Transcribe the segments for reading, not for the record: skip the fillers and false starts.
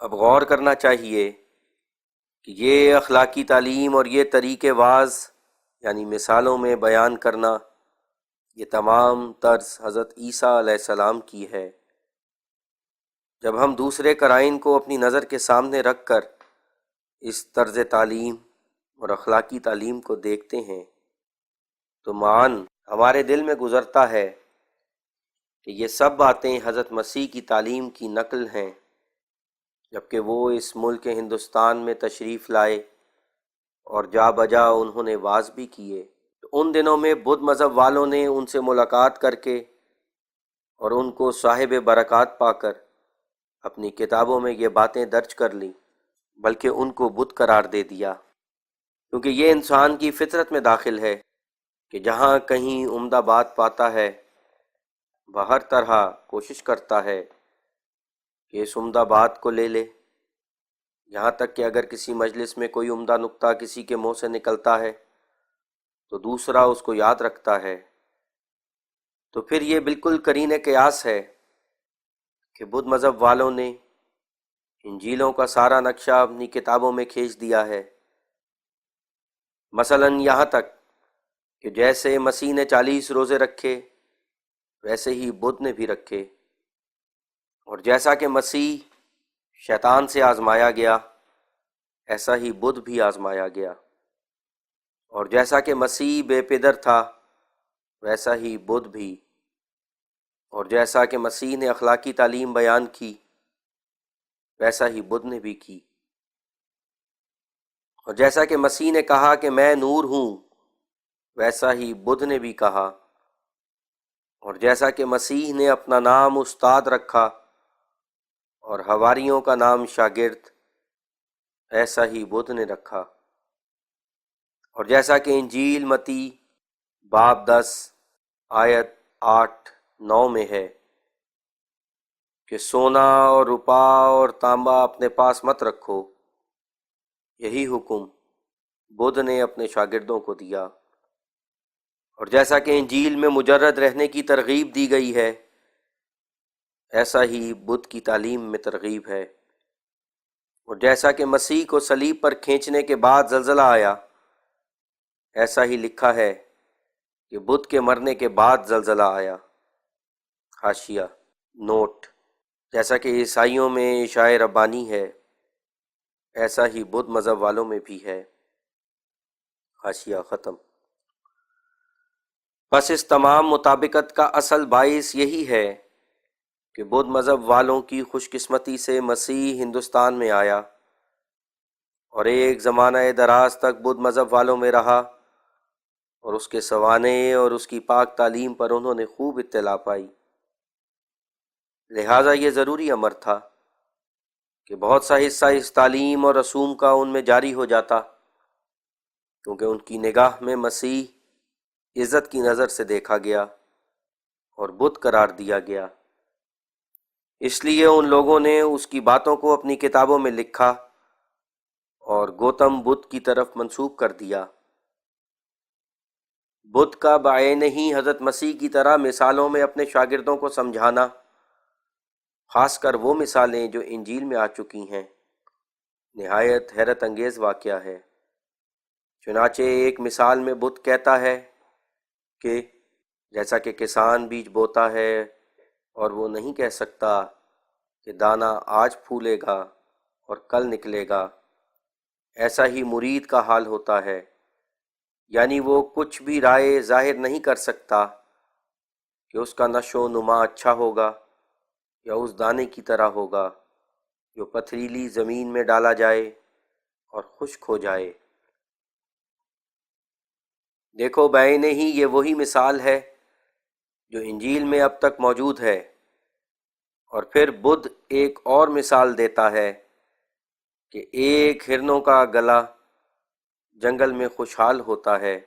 اب غور کرنا چاہیے کہ یہ اخلاقی تعلیم اور یہ طریقے واز یعنی مثالوں میں بیان کرنا، یہ تمام طرز حضرت عیسیٰ علیہ السلام کی ہے۔ جب ہم دوسرے قرائن کو اپنی نظر کے سامنے رکھ کر اس طرز تعلیم اور اخلاقی تعلیم کو دیکھتے ہیں تو معاً ہمارے دل میں گزرتا ہے کہ یہ سب باتیں حضرت مسیح کی تعلیم کی نقل ہیں، جبکہ وہ اس ملک ہندوستان میں تشریف لائے اور جا بجا انہوں نے واز بھی کیے۔ تو ان دنوں میں بدھ مذہب والوں نے ان سے ملاقات کر کے اور ان کو صاحب برکات پا کر اپنی کتابوں میں یہ باتیں درج کر لیں، بلکہ ان کو بت قرار دے دیا، کیونکہ یہ انسان کی فطرت میں داخل ہے کہ جہاں کہیں عمدہ بات پاتا ہے وہ ہر طرح کوشش کرتا ہے کہ اس عمدہ بات کو لے لے، یہاں تک کہ اگر کسی مجلس میں کوئی عمدہ نکتہ کسی کے منہ سے نکلتا ہے تو دوسرا اس کو یاد رکھتا ہے۔ تو پھر یہ بالکل قرین قیاس ہے کہ بدھ مذہب والوں نے انجیلوں کا سارا نقشہ اپنی کتابوں میں کھینچ دیا ہے، مثلاً یہاں تک کہ جیسے مسیح نے 40 روزے رکھے ویسے ہی بدھ نے بھی رکھے، اور جیسا کہ مسیح شیطان سے آزمایا گیا ایسا ہی بدھ بھی آزمایا گیا، اور جیسا کہ مسیح بے پدر تھا ویسا ہی بدھ بھی، اور جیسا کہ مسیح نے اخلاقی تعلیم بیان کی ویسا ہی بدھ نے بھی کی، اور جیسا کہ مسیح نے کہا کہ میں نور ہوں ویسا ہی بدھ نے بھی کہا، اور جیسا کہ مسیح نے اپنا نام استاد رکھا اور حواریوں کا نام شاگرد، ایسا ہی بدھ نے رکھا، اور جیسا کہ انجیل متی باب 10 آیت 8-9 میں ہے کہ سونا اور روپا اور تانبا اپنے پاس مت رکھو، یہی حکم بدھ نے اپنے شاگردوں کو دیا، اور جیسا کہ انجیل میں مجرد رہنے کی ترغیب دی گئی ہے ایسا ہی بدھ کی تعلیم میں ترغیب ہے، اور جیسا کہ مسیح کو صلیب پر کھینچنے کے بعد زلزلہ آیا ایسا ہی لکھا ہے کہ بدھ کے مرنے کے بعد زلزلہ آیا۔ حاشیہ نوٹ: جیسا کہ عیسائیوں میں عشاء ربانی ہے ایسا ہی بدھ مذہب والوں میں بھی ہے۔ حاشیہ ختم۔ بس اس تمام مطابقت کا اصل باعث یہی ہے کہ بدھ مذہب والوں کی خوش قسمتی سے مسیح ہندوستان میں آیا اور ایک زمانہ دراز تک بدھ مذہب والوں میں رہا، اور اس کے سوانح اور اس کی پاک تعلیم پر انہوں نے خوب اطلاع پائی۔ لہٰذا یہ ضروری امر تھا کہ بہت سا حصہ اس تعلیم اور رسوم کا ان میں جاری ہو جاتا، کیونکہ ان کی نگاہ میں مسیح عزت کی نظر سے دیکھا گیا اور بت قرار دیا گیا، اس لیے ان لوگوں نے اس کی باتوں کو اپنی کتابوں میں لکھا اور گوتم بدھ کی طرف منسوب کر دیا۔ بدھ کا بعین ہی حضرت مسیح کی طرح مثالوں میں اپنے شاگردوں کو سمجھانا، خاص کر وہ مثالیں جو انجیل میں آ چکی ہیں، نہایت حیرت انگیز واقعہ ہے۔ چنانچہ ایک مثال میں بدھ کہتا ہے کہ جیسا کہ کسان بیج بوتا ہے اور وہ نہیں کہہ سکتا کہ دانہ آج پھولے گا اور کل نکلے گا، ایسا ہی مرید کا حال ہوتا ہے، یعنی وہ کچھ بھی رائے ظاہر نہیں کر سکتا کہ اس کا نشو و نما اچھا ہوگا یا اس دانے کی طرح ہوگا جو پتھریلی زمین میں ڈالا جائے اور خشک ہو جائے۔ دیکھو بعین ہی یہ وہی مثال ہے جو انجیل میں اب تک موجود ہے، اور پھر بدھ ایک اور مثال دیتا ہے کہ ایک ہرنوں کا گلا جنگل میں خوشحال ہوتا ہے،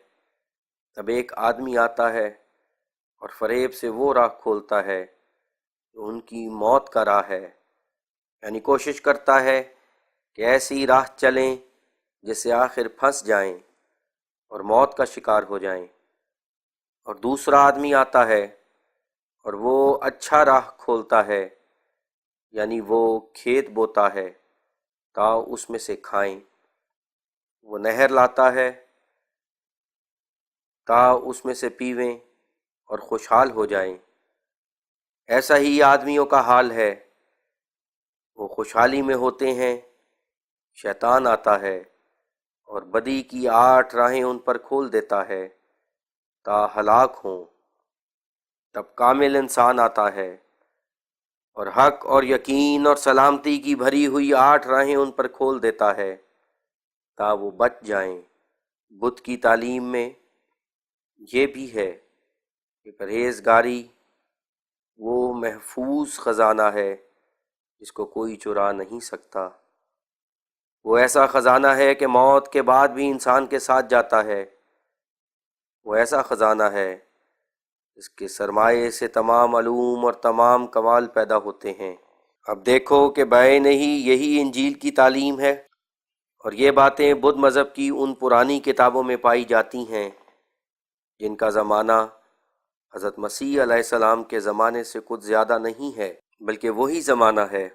تب ایک آدمی آتا ہے اور فریب سے وہ راہ کھولتا ہے جو ان کی موت کا راہ ہے، یعنی کوشش کرتا ہے کہ ایسی راہ چلیں جس سے آخر پھنس جائیں اور موت کا شکار ہو جائیں، اور دوسرا آدمی آتا ہے اور وہ اچھا راہ کھولتا ہے یعنی وہ کھیت بوتا ہے تا اس میں سے کھائیں، وہ نہر لاتا ہے تا اس میں سے پیویں اور خوشحال ہو جائیں۔ ایسا ہی آدمیوں کا حال ہے، وہ خوشحالی میں ہوتے ہیں، شیطان آتا ہے اور بدی کی 8 راہیں ان پر کھول دیتا ہے تا ہلاک ہوں۔ تب کامل انسان آتا ہے اور حق اور یقین اور سلامتی کی بھری ہوئی 8 راہیں ان پر کھول دیتا ہے تا وہ بچ جائیں۔ بدھ کی تعلیم میں یہ بھی ہے کہ پرہیزگاری وہ محفوظ خزانہ ہے جس کو کوئی چرا نہیں سکتا۔ وہ ایسا خزانہ ہے کہ موت کے بعد بھی انسان کے ساتھ جاتا ہے۔ وہ ایسا خزانہ ہے اس کے سرمایے سے تمام علوم اور تمام کمال پیدا ہوتے ہیں۔ اب دیکھو کہ بائے نہیں یہی انجیل کی تعلیم ہے، اور یہ باتیں بدھ مذہب کی ان پرانی کتابوں میں پائی جاتی ہیں جن کا زمانہ حضرت مسیح علیہ السلام کے زمانے سے کچھ زیادہ نہیں ہے، بلکہ وہی زمانہ ہے۔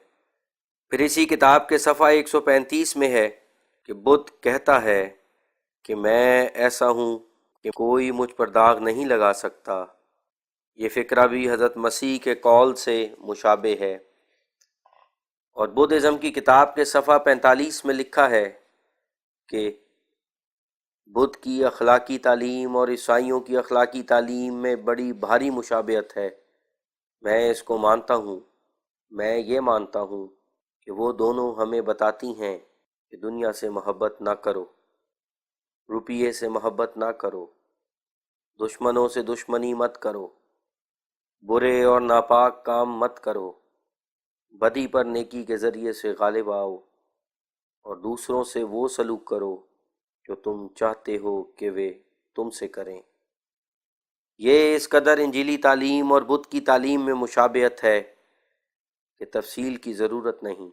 پھر اسی کتاب کے صفحہ 135 میں ہے کہ بدھ کہتا ہے کہ میں ایسا ہوں کہ کوئی مجھ پر داغ نہیں لگا سکتا۔ یہ فکرہ بھی حضرت مسیح کے قول سے مشابہ ہے، اور بدھ ازم کی کتاب کے صفحہ 45 میں لکھا ہے کہ بدھ کی اخلاقی تعلیم اور عیسائیوں کی اخلاقی تعلیم میں بڑی بھاری مشابہت ہے۔ میں اس کو مانتا ہوں۔ میں یہ مانتا ہوں کہ وہ دونوں ہمیں بتاتی ہیں کہ دنیا سے محبت نہ کرو، روپیے سے محبت نہ کرو، دشمنوں سے دشمنی مت کرو، برے اور ناپاک کام مت کرو، بدی پر نیکی کے ذریعے سے غالب آؤ، اور دوسروں سے وہ سلوک کرو جو تم چاہتے ہو کہ وہ تم سے کریں۔ یہ اس قدر انجیلی تعلیم اور بدھ کی تعلیم میں مشابہت ہے کہ تفصیل کی ضرورت نہیں۔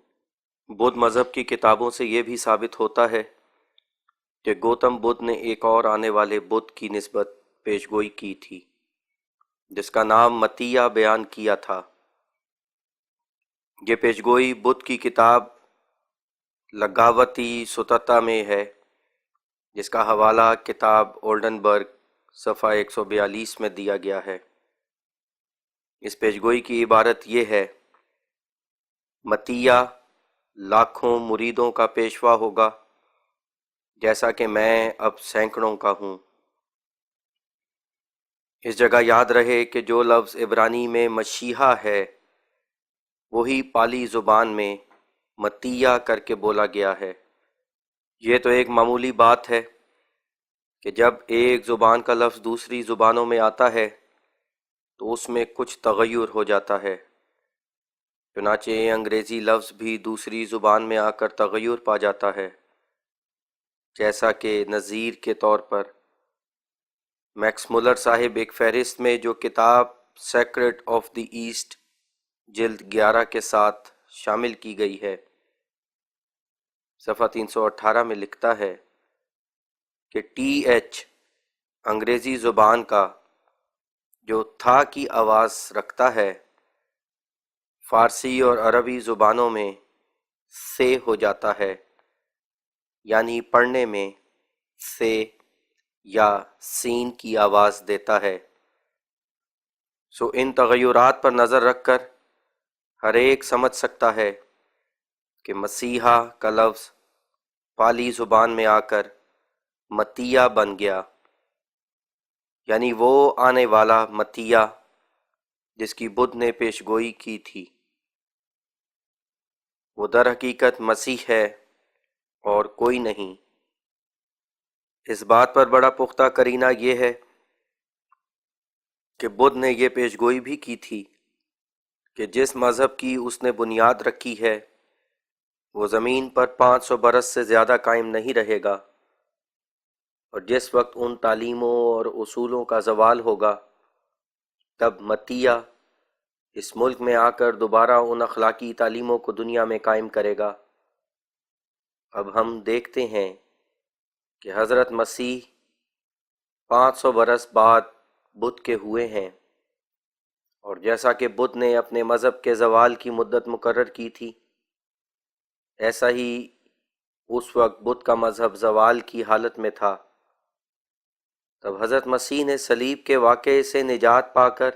بدھ مذہب کی کتابوں سے یہ بھی ثابت ہوتا ہے کہ گوتم بدھ نے ایک اور آنے والے بدھ کی نسبت پیشگوئی کی تھی جس کا نام متیہ بیان کیا تھا۔ یہ پیشگوئی بدھ کی کتاب لگاوتی ستتا میں ہے، جس کا حوالہ کتاب اولڈن برگ صفحہ 142 میں دیا گیا ہے۔ اس پیشگوئی کی عبارت یہ ہے: متیہ لاکھوں مریدوں کا پیشوا ہوگا، جیسا کہ میں اب سینکڑوں کا ہوں۔ اس جگہ یاد رہے کہ جو لفظ عبرانی میں مشیحا ہے وہی پالی زبان میں متیہ کر کے بولا گیا ہے۔ یہ تو ایک معمولی بات ہے کہ جب ایک زبان کا لفظ دوسری زبانوں میں آتا ہے تو اس میں کچھ تغیر ہو جاتا ہے۔ چنانچہ انگریزی لفظ بھی دوسری زبان میں آ کر تغیر پا جاتا ہے، جیسا کہ نظیر کے طور پر میکس مولر صاحب ایک فہرست میں جو کتاب سیکرٹ آف دی ایسٹ جلد 11 کے ساتھ شامل کی گئی ہے، صفحہ 318 میں لکھتا ہے کہ ٹی ایچ انگریزی زبان کا جو تھا کی آواز رکھتا ہے، فارسی اور عربی زبانوں میں سے ہو جاتا ہے، یعنی پڑھنے میں سے یا سین کی آواز دیتا ہے۔ سو ان تغیرات پر نظر رکھ کر ہر ایک سمجھ سکتا ہے کہ مسیحا کا لفظ پالی زبان میں آ کر متیہ بن گیا، یعنی وہ آنے والا متیہ جس کی بدھ نے پیشگوئی کی تھی۔ وہ در حقیقت مسیح ہے اور کوئی نہیں۔ اس بات پر بڑا پختہ قرینہ یہ ہے کہ بدھ نے یہ پیشگوئی بھی کی تھی کہ جس مذہب کی اس نے بنیاد رکھی ہے وہ زمین پر 500 برس سے زیادہ قائم نہیں رہے گا، اور جس وقت ان تعلیموں اور اصولوں کا زوال ہوگا تب متیہ اس ملک میں آ کر دوبارہ ان اخلاقی تعلیموں کو دنیا میں قائم کرے گا۔ اب ہم دیکھتے ہیں کہ حضرت مسیح 500 برس بعد بدھ کے ہوئے ہیں، اور جیسا کہ بدھ نے اپنے مذہب کے زوال کی مدت مقرر کی تھی، ایسا ہی اس وقت بدھ کا مذہب زوال کی حالت میں تھا۔ تب حضرت مسیح نے صلیب کے واقعے سے نجات پا کر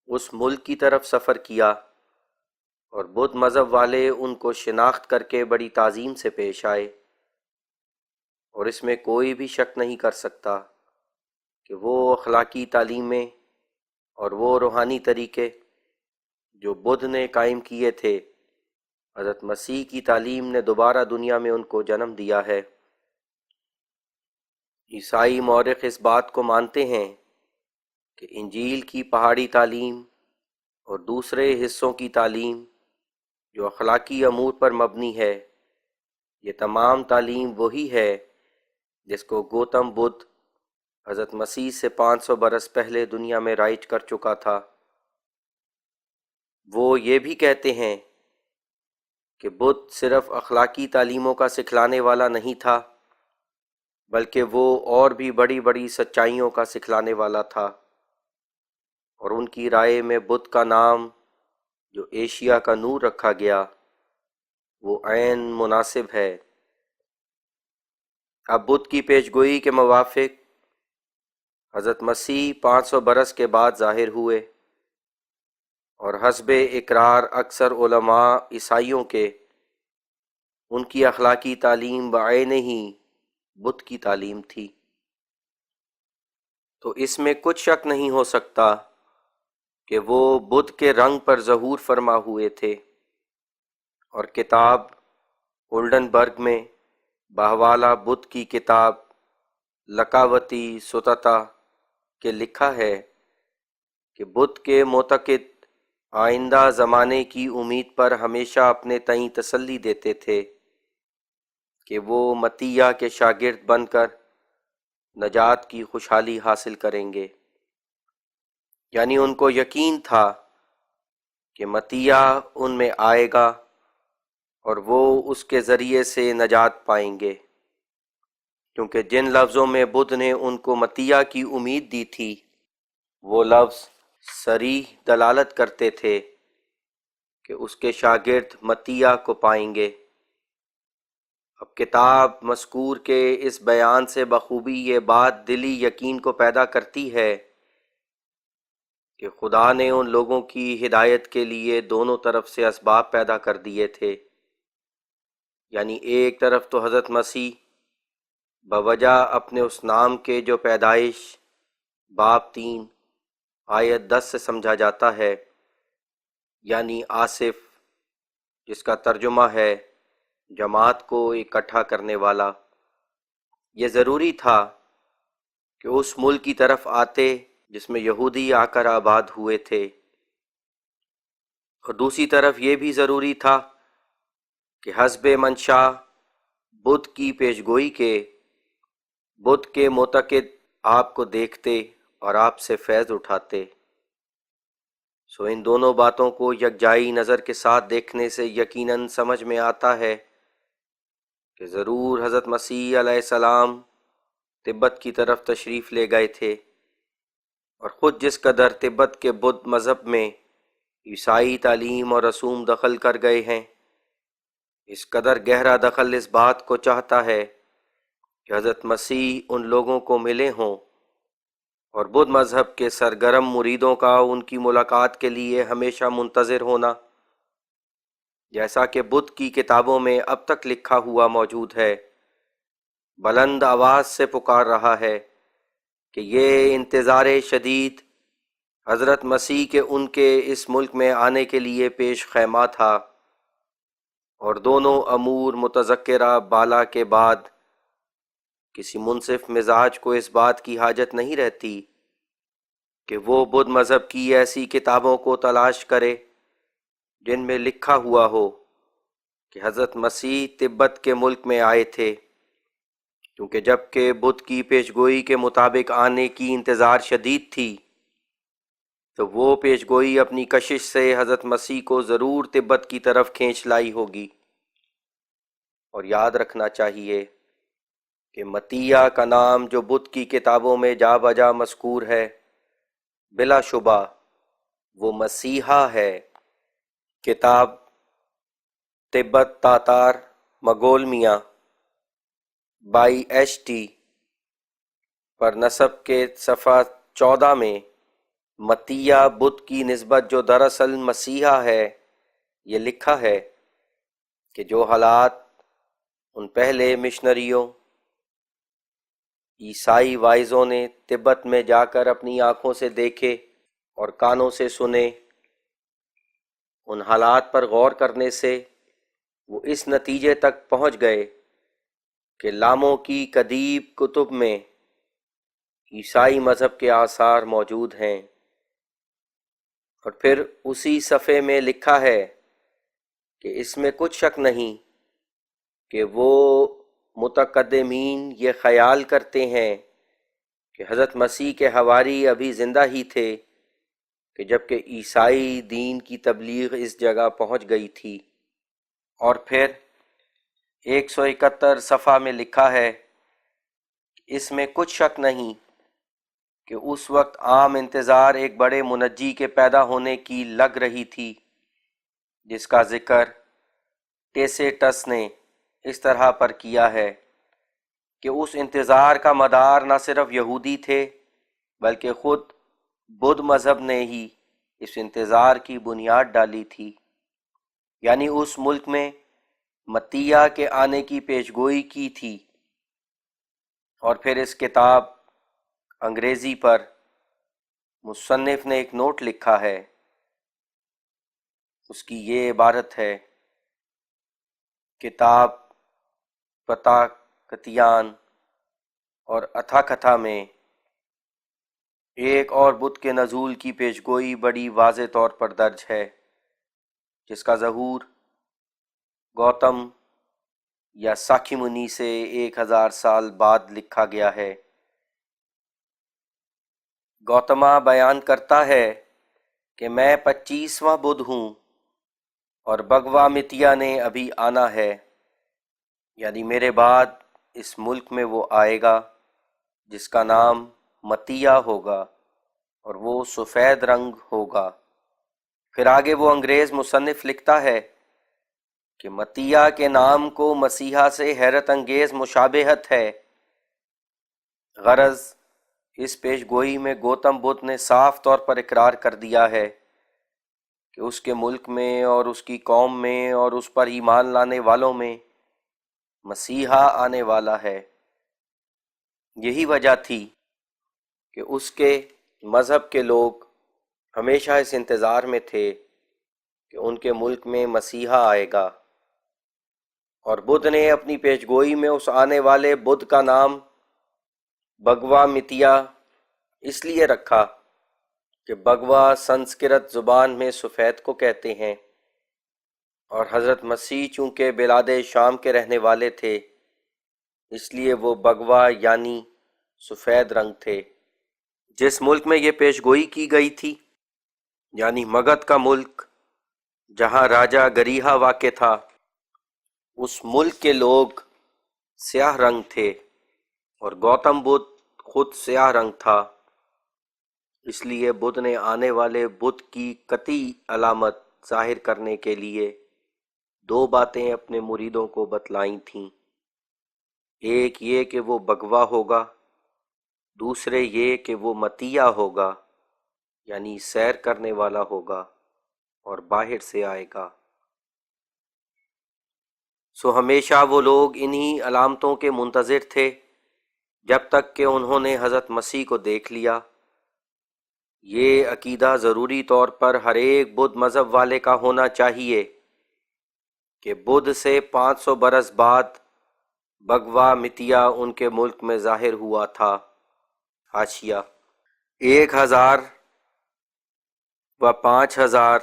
اس ملک کی طرف سفر کیا، اور بدھ مذہب والے ان کو شناخت کر کے بڑی تعظیم سے پیش آئے، اور اس میں کوئی بھی شک نہیں کر سکتا کہ وہ اخلاقی تعلیمیں اور وہ روحانی طریقے جو بدھ نے قائم کیے تھے، حضرت مسیح کی تعلیم نے دوبارہ دنیا میں ان کو جنم دیا ہے۔ عیسائی مورخ اس بات کو مانتے ہیں کہ انجیل کی پہاڑی تعلیم اور دوسرے حصوں کی تعلیم جو اخلاقی امور پر مبنی ہے، یہ تمام تعلیم وہی ہے جس کو گوتم بدھ حضرت مسیح سے 500 برس پہلے دنیا میں رائج کر چکا تھا۔ وہ یہ بھی کہتے ہیں کہ بدھ صرف اخلاقی تعلیموں کا سکھلانے والا نہیں تھا، بلکہ وہ اور بھی بڑی بڑی سچائیوں کا سکھلانے والا تھا، اور ان کی رائے میں بدھ کا نام جو ایشیا کا نور رکھا گیا وہ عین مناسب ہے۔ اب بدھ کی پیشگوئی کے موافق حضرت مسیح 500 برس کے بعد ظاہر ہوئے، اور حسب اقرار اکثر علماء عیسائیوں کے ان کی اخلاقی تعلیم بعین ہی بدھ کی تعلیم تھی۔ تو اس میں کچھ شک نہیں ہو سکتا کہ وہ بدھ کے رنگ پر ظہور فرما ہوئے تھے، اور کتاب ہولڈن برگ میں بحوالہ بدھ کی کتاب لکاوتی ستتا کے لکھا ہے کہ بدھ کے معتقد آئندہ زمانے کی امید پر ہمیشہ اپنے تئیں تسلی دیتے تھے کہ وہ متیہ کے شاگرد بن کر نجات کی خوشحالی حاصل کریں گے، یعنی ان کو یقین تھا کہ متیہ ان میں آئے گا اور وہ اس کے ذریعے سے نجات پائیں گے، کیونکہ جن لفظوں میں بدھ نے ان کو متیہ کی امید دی تھی وہ لفظ صریح دلالت کرتے تھے کہ اس کے شاگرد متیہ کو پائیں گے۔ اب کتاب مذکور کے اس بیان سے بخوبی یہ بات دلی یقین کو پیدا کرتی ہے کہ خدا نے ان لوگوں کی ہدایت کے لیے دونوں طرف سے اسباب پیدا کر دیے تھے، یعنی ایک طرف تو حضرت مسیح بوجہ اپنے اس نام کے جو پیدائش باب 3 آیت 10 سے سمجھا جاتا ہے، یعنی آصف، جس کا ترجمہ ہے جماعت کو اکٹھا کرنے والا، یہ ضروری تھا کہ اس ملک کی طرف آتے جس میں یہودی آ کر آباد ہوئے تھے، اور دوسری طرف یہ بھی ضروری تھا کہ حسب منشا بدھ کی پیشگوئی کے بدھ کے معتقد آپ کو دیکھتے اور آپ سے فیض اٹھاتے۔ سو ان دونوں باتوں کو یکجائی نظر کے ساتھ دیکھنے سے یقیناً سمجھ میں آتا ہے کہ ضرور حضرت مسیح علیہ السلام تبت کی طرف تشریف لے گئے تھے، اور خود جس قدر تبت کے بدھ مذہب میں عیسائی تعلیم اور رسوم دخل کر گئے ہیں، اس قدر گہرا دخل اس بات کو چاہتا ہے کہ حضرت مسیح ان لوگوں کو ملے ہوں، اور بدھ مذہب کے سرگرم مریدوں کا ان کی ملاقات کے لیے ہمیشہ منتظر ہونا، جیسا کہ بدھ کی کتابوں میں اب تک لکھا ہوا موجود ہے، بلند آواز سے پکار رہا ہے کہ یہ انتظار شدید حضرت مسیح کے ان کے اس ملک میں آنے کے لیے پیش خیمہ تھا، اور دونوں امور متذکرہ بالا کے بعد کسی منصف مزاج کو اس بات کی حاجت نہیں رہتی کہ وہ بدھ مذہب کی ایسی کتابوں کو تلاش کرے جن میں لکھا ہوا ہو کہ حضرت مسیح تبت کے ملک میں آئے تھے، کیونکہ جب کہ بدھ کی پیشگوئی کے مطابق آنے کی انتظار شدید تھی تو وہ پیشگوئی اپنی کشش سے حضرت مسیح کو ضرور تبت کی طرف کھینچ لائی ہوگی۔ اور یاد رکھنا چاہیے کہ متیہ کا نام جو بدھ کی کتابوں میں جا بجا مذکور ہے، بلا شبہ وہ مسیحا ہے۔ کتاب تبت تاتار مگولمیہ بائی ایچ ٹی پر نسب کے صفحہ 14 میں متیہ بدھ کی نسبت جو دراصل مسیحا ہے یہ لکھا ہے کہ جو حالات ان پہلے مشنریوں عیسائی وائزوں نے تبت میں جا کر اپنی آنکھوں سے دیکھے اور کانوں سے سنے، ان حالات پر غور کرنے سے وہ اس نتیجے تک پہنچ گئے کہ لاموں کی قدیم کتب میں عیسائی مذہب کے آثار موجود ہیں، اور پھر اسی صفحے میں لکھا ہے کہ اس میں کچھ شک نہیں کہ وہ متقدمین یہ خیال کرتے ہیں کہ حضرت مسیح کے حواری ابھی زندہ ہی تھے کہ جبکہ عیسائی دین کی تبلیغ اس جگہ پہنچ گئی تھی۔ اور پھر 171 صفحہ میں لکھا ہے، اس میں کچھ شک نہیں کہ اس وقت عام انتظار ایک بڑے منجی کے پیدا ہونے کی لگ رہی تھی، جس کا ذکر ٹیسیٹس نے اس طرح پر کیا ہے کہ اس انتظار کا مدار نہ صرف یہودی تھے بلکہ خود بدھ مذہب نے ہی اس انتظار کی بنیاد ڈالی تھی، یعنی اس ملک میں متیہ کے آنے کی پیشگوئی کی تھی۔ اور پھر اس کتاب انگریزی پر مصنف نے ایک نوٹ لکھا ہے، اس کی یہ عبارت ہے، کتاب پتا کتیان اور اتھا کتھا میں ایک اور بدھ کے نزول کی پیشگوئی بڑی واضح طور پر درج ہے، جس کا ظہور گوتم یا ساکھی منی سے 1000 سال بعد لکھا گیا ہے۔ گوتما بیان کرتا ہے کہ میں 25واں بدھ ہوں اور بھگوا متیا نے ابھی آنا ہے، یعنی میرے بعد اس ملک میں وہ آئے گا جس کا نام متیہ ہوگا اور وہ سفید رنگ ہوگا۔ پھر آگے وہ انگریز مصنف لکھتا ہے کہ متیہ کے نام کو مسیحا سے حیرت انگیز مشابہت ہے۔ غرض اس پیش گوئی میں گوتم بدھ نے صاف طور پر اقرار کر دیا ہے کہ اس کے ملک میں اور اس کی قوم میں اور اس پر ایمان لانے والوں میں مسیحا آنے والا ہے۔ یہی وجہ تھی کہ اس کے مذہب کے لوگ ہمیشہ اس انتظار میں تھے کہ ان کے ملک میں مسیحا آئے گا، اور بدھ نے اپنی پیشگوئی میں اس آنے والے بدھ کا نام بھگوا متیا اس لیے رکھا کہ بھگوا سنسکرت زبان میں سفید کو کہتے ہیں، اور حضرت مسیح چونکہ بلاد شام کے رہنے والے تھے اس لیے وہ بھگوا یعنی سفید رنگ تھے۔ جس ملک میں یہ پیشگوئی کی گئی تھی یعنی مگدھ کا ملک جہاں راجہ گریہا واقع تھا، اس ملک کے لوگ سیاہ رنگ تھے اور گوتم بدھ خود سیاہ رنگ تھا، اس لیے بدھ نے آنے والے بدھ کی قطعی علامت ظاہر کرنے کے لیے 2 باتیں اپنے مریدوں کو بتلائیں تھیں، ایک یہ کہ وہ بھگوا ہوگا، دوسرے یہ کہ وہ متیہ ہوگا یعنی سیر کرنے والا ہوگا اور باہر سے آئے گا۔ سو ہمیشہ وہ لوگ انہی علامتوں کے منتظر تھے جب تک کہ انہوں نے حضرت مسیح کو دیکھ لیا۔ یہ عقیدہ ضروری طور پر ہر ایک بدھ مذہب والے کا ہونا چاہیے کہ بدھ سے 500 برس بعد بھگوا متیا ان کے ملک میں ظاہر ہوا تھا۔ حاشیہ 1000 و 5000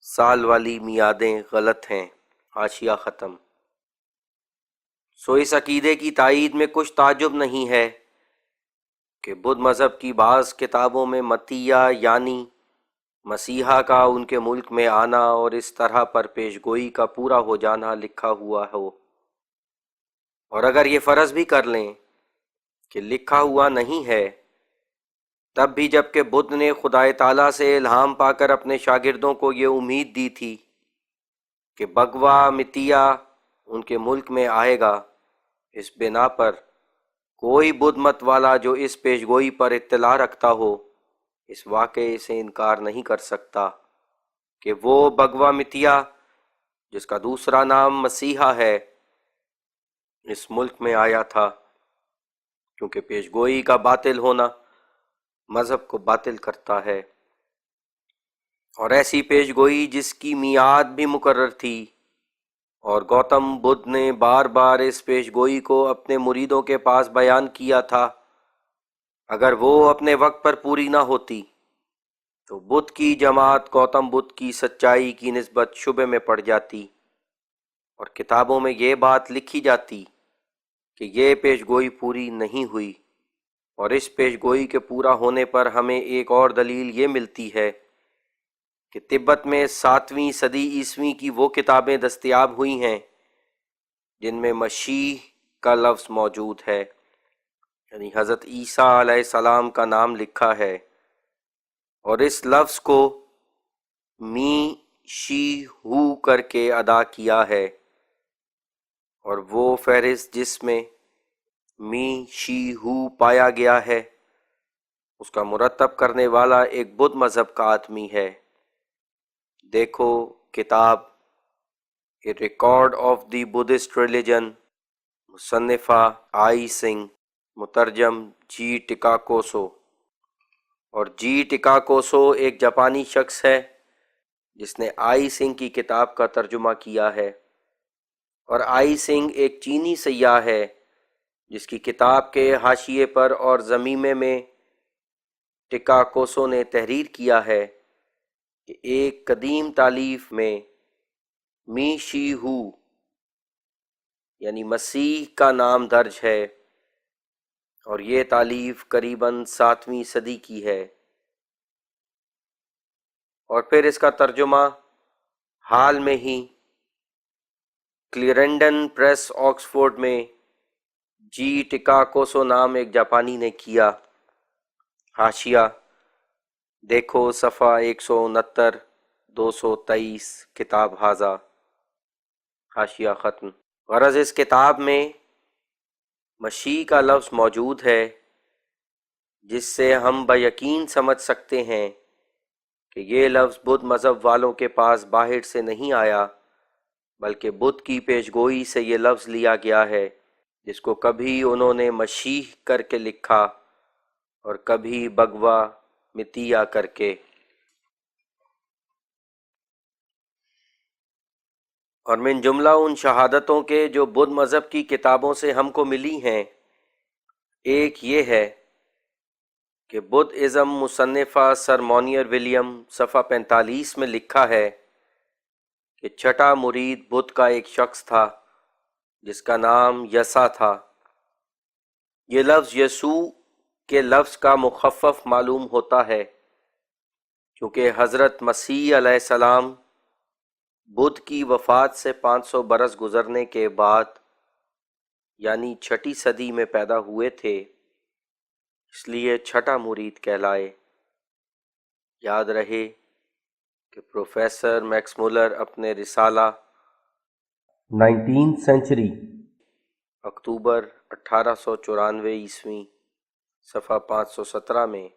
سال والی میادیں غلط ہیں۔ حاشیہ ختم۔ سو اس عقیدے کی تائید میں کچھ تعجب نہیں ہے کہ بدھ مذہب کی بعض کتابوں میں متیہ یعنی مسیحا کا ان کے ملک میں آنا اور اس طرح پر پیشگوئی کا پورا ہو جانا لکھا ہوا ہو، اور اگر یہ فرض بھی کر لیں کہ لکھا ہوا نہیں ہے تب بھی جب کہ بدھ نے خدائے تعالیٰ سے الہام پا کر اپنے شاگردوں کو یہ امید دی تھی کہ بھگوا متیا ان کے ملک میں آئے گا، اس بنا پر کوئی بدھ مت والا جو اس پیشگوئی پر اطلاع رکھتا ہو اس واقعے سے انکار نہیں کر سکتا کہ وہ بھگوا متیا جس کا دوسرا نام مسیحا ہے اس ملک میں آیا تھا، کیونکہ پیشگوئی کا باطل ہونا مذہب کو باطل کرتا ہے، اور ایسی پیشگوئی جس کی میعاد بھی مقرر تھی، اور گوتم بدھ نے بار بار اس پیشگوئی کو اپنے مریدوں کے پاس بیان کیا تھا، اگر وہ اپنے وقت پر پوری نہ ہوتی تو بدھ کی جماعت گوتم بدھ کی سچائی کی نسبت شبے میں پڑ جاتی، اور کتابوں میں یہ بات لکھی جاتی کہ یہ پیشگوئی پوری نہیں ہوئی۔ اور اس پیشگوئی کے پورا ہونے پر ہمیں ایک اور دلیل یہ ملتی ہے کہ تبت میں 7ویں صدی عیسوی کی وہ کتابیں دستیاب ہوئی ہیں جن میں مسیح کا لفظ موجود ہے، یعنی حضرت عیسیٰ علیہ السلام کا نام لکھا ہے، اور اس لفظ کو می شی ہو کر کے ادا کیا ہے، اور وہ فہرست جس میں می شی ہو پایا گیا ہے اس کا مرتب کرنے والا ایک بدھ مذہب کا آدمی ہے۔ دیکھو کتاب a record of the Buddhist religion, مصنفہ آئی سنگھ، مترجم جی ٹکاکوسو، اور جی ٹکاکوسو ایک جاپانی شخص ہے جس نے آئی سنگھ کی کتاب کا ترجمہ کیا ہے، اور آئی سنگھ ایک چینی سیاح ہے جس کی کتاب کے حاشیے پر اور ضمیمے میں ٹکاکوسو نے تحریر کیا ہے کہ ایک قدیم تالیف میں می شی ہو یعنی مسیح کا نام درج ہے، اور یہ تالیف قریباً 7ویں صدی کی ہے، اور پھر اس کا ترجمہ حال میں ہی کلیرنڈن پریس آکسفورڈ میں جی ٹکاکوسو نام ایک جاپانی نے کیا۔ حاشیہ دیکھو صفحہ 169 223 کتاب ہاذا، حاشیہ ختم۔ غرض اس کتاب میں مسیح کا لفظ موجود ہے جس سے ہم بیقین سمجھ سکتے ہیں کہ یہ لفظ بدھ مذہب والوں کے پاس باہر سے نہیں آیا، بلکہ بدھ کی پیشگوئی سے یہ لفظ لیا گیا ہے جس کو کبھی انہوں نے مسیح کر کے لکھا اور کبھی بھگوا متیا کر کے۔ اور من جملہ ان شہادتوں کے جو بدھ مذہب کی کتابوں سے ہم کو ملی ہیں، ایک یہ ہے کہ بدھ ازم مصنفہ سر مونیر ولیم صفحہ 45 میں لکھا ہے کہ چھٹا مرید بدھ کا ایک شخص تھا جس کا نام یسا تھا۔ یہ لفظ یسوع کے لفظ کا مخفف معلوم ہوتا ہے کیونکہ حضرت مسیح علیہ السلام بدھ کی وفات سے 500 برس گزرنے کے بعد یعنی 6 صدی میں پیدا ہوئے تھے، اس لیے چھٹا مرید کہلائے۔ یاد رہے کہ پروفیسر میکس مولر اپنے رسالہ 19th سینچری اکتوبر 1894 عیسوی صفحہ 517 میں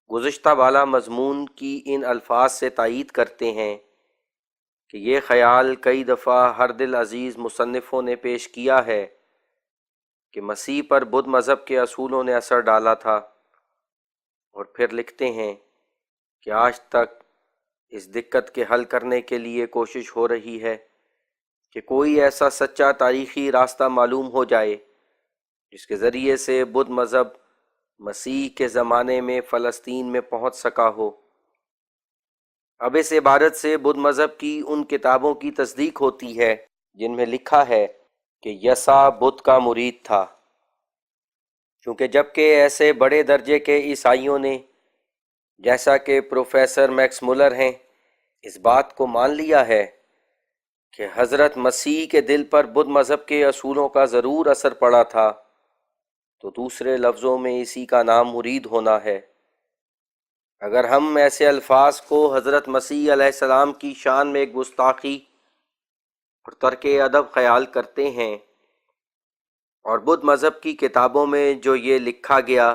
گزشتہ والا مضمون کی ان الفاظ سے تائید کرتے ہیں کہ یہ خیال کئی دفعہ ہر دل عزیز مصنفوں نے پیش کیا ہے کہ مسیح پر بدھ مذہب کے اصولوں نے اثر ڈالا تھا، اور پھر لکھتے ہیں کہ آج تک اس دقت کے حل کرنے کے لیے کوشش ہو رہی ہے کہ کوئی ایسا سچا تاریخی راستہ معلوم ہو جائے جس کے ذریعے سے بدھ مذہب مسیح کے زمانے میں فلسطین میں پہنچ سکا ہو۔ اب اس عبارت سے بدھ مذہب کی ان کتابوں کی تصدیق ہوتی ہے جن میں لکھا ہے کہ یسا بدھ کا مرید تھا، کیونکہ جبکہ ایسے بڑے درجے کے عیسائیوں نے جیسا کہ پروفیسر میکس مولر ہیں اس بات کو مان لیا ہے کہ حضرت مسیح کے دل پر بدھ مذہب کے اصولوں کا ضرور اثر پڑا تھا، تو دوسرے لفظوں میں اسی کا نام مرید ہونا ہے۔ اگر ہم ایسے الفاظ کو حضرت مسیح علیہ السلام کی شان میں گستاخی اور ترک ادب خیال کرتے ہیں، اور بدھ مذہب کی کتابوں میں جو یہ لکھا گیا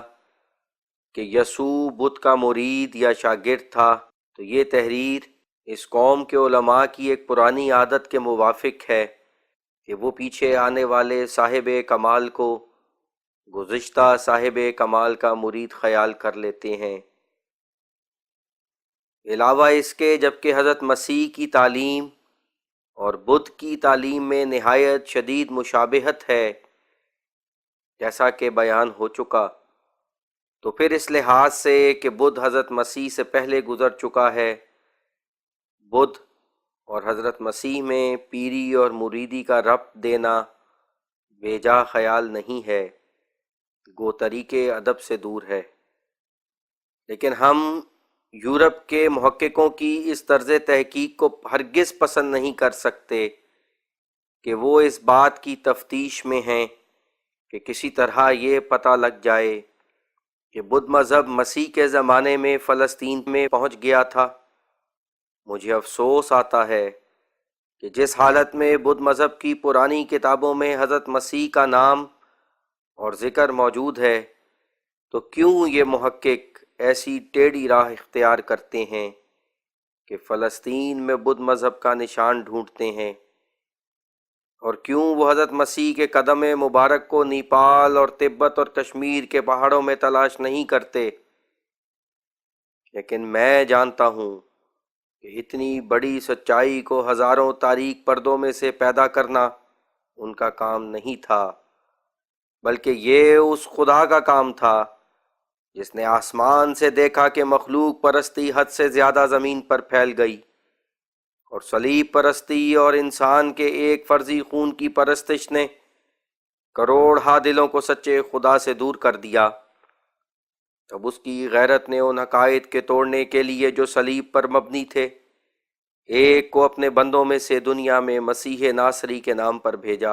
کہ یسوع بدھ کا مرید یا شاگرد تھا، تو یہ تحریر اس قوم کے علماء کی ایک پرانی عادت کے موافق ہے کہ وہ پیچھے آنے والے صاحب کمال کو گزشتہ صاحب کمال کا مرید خیال کر لیتے ہیں۔ علاوہ اس کے جبکہ حضرت مسیح کی تعلیم اور بدھ کی تعلیم میں نہایت شدید مشابہت ہے، جیسا کہ بیان ہو چکا، تو پھر اس لحاظ سے کہ بدھ حضرت مسیح سے پہلے گزر چکا ہے، بدھ اور حضرت مسیح میں پیری اور مریدی کا ربط دینا بیجا خیال نہیں ہے، گو طریقے ادب سے دور ہے۔ لیکن ہم یورپ کے محققوں کی اس طرز تحقیق کو ہرگز پسند نہیں کر سکتے کہ وہ اس بات کی تفتیش میں ہیں کہ کسی طرح یہ پتہ لگ جائے کہ بدھ مذہب مسیح کے زمانے میں فلسطین میں پہنچ گیا تھا۔ مجھے افسوس آتا ہے کہ جس حالت میں بدھ مذہب کی پرانی کتابوں میں حضرت مسیح کا نام اور ذکر موجود ہے، تو کیوں یہ محقق ایسی ٹیڑھی راہ اختیار کرتے ہیں کہ فلسطین میں بدھ مذہب کا نشان ڈھونڈتے ہیں، اور کیوں وہ حضرت مسیح کے قدم مبارک کو نیپال اور تبت اور کشمیر کے پہاڑوں میں تلاش نہیں کرتے؟ لیکن میں جانتا ہوں کہ اتنی بڑی سچائی کو ہزاروں تاریک پردوں میں سے پیدا کرنا ان کا کام نہیں تھا، بلکہ یہ اس خدا کا کام تھا جس نے آسمان سے دیکھا کہ مخلوق پرستی حد سے زیادہ زمین پر پھیل گئی، اور صلیب پرستی اور انسان کے ایک فرضی خون کی پرستش نے کروڑ دلوں کو سچے خدا سے دور کر دیا۔ اب اس کی غیرت نے ان عقائد کے توڑنے کے لیے جو صلیب پر مبنی تھے، ایک کو اپنے بندوں میں سے دنیا میں مسیح ناصری کے نام پر بھیجا،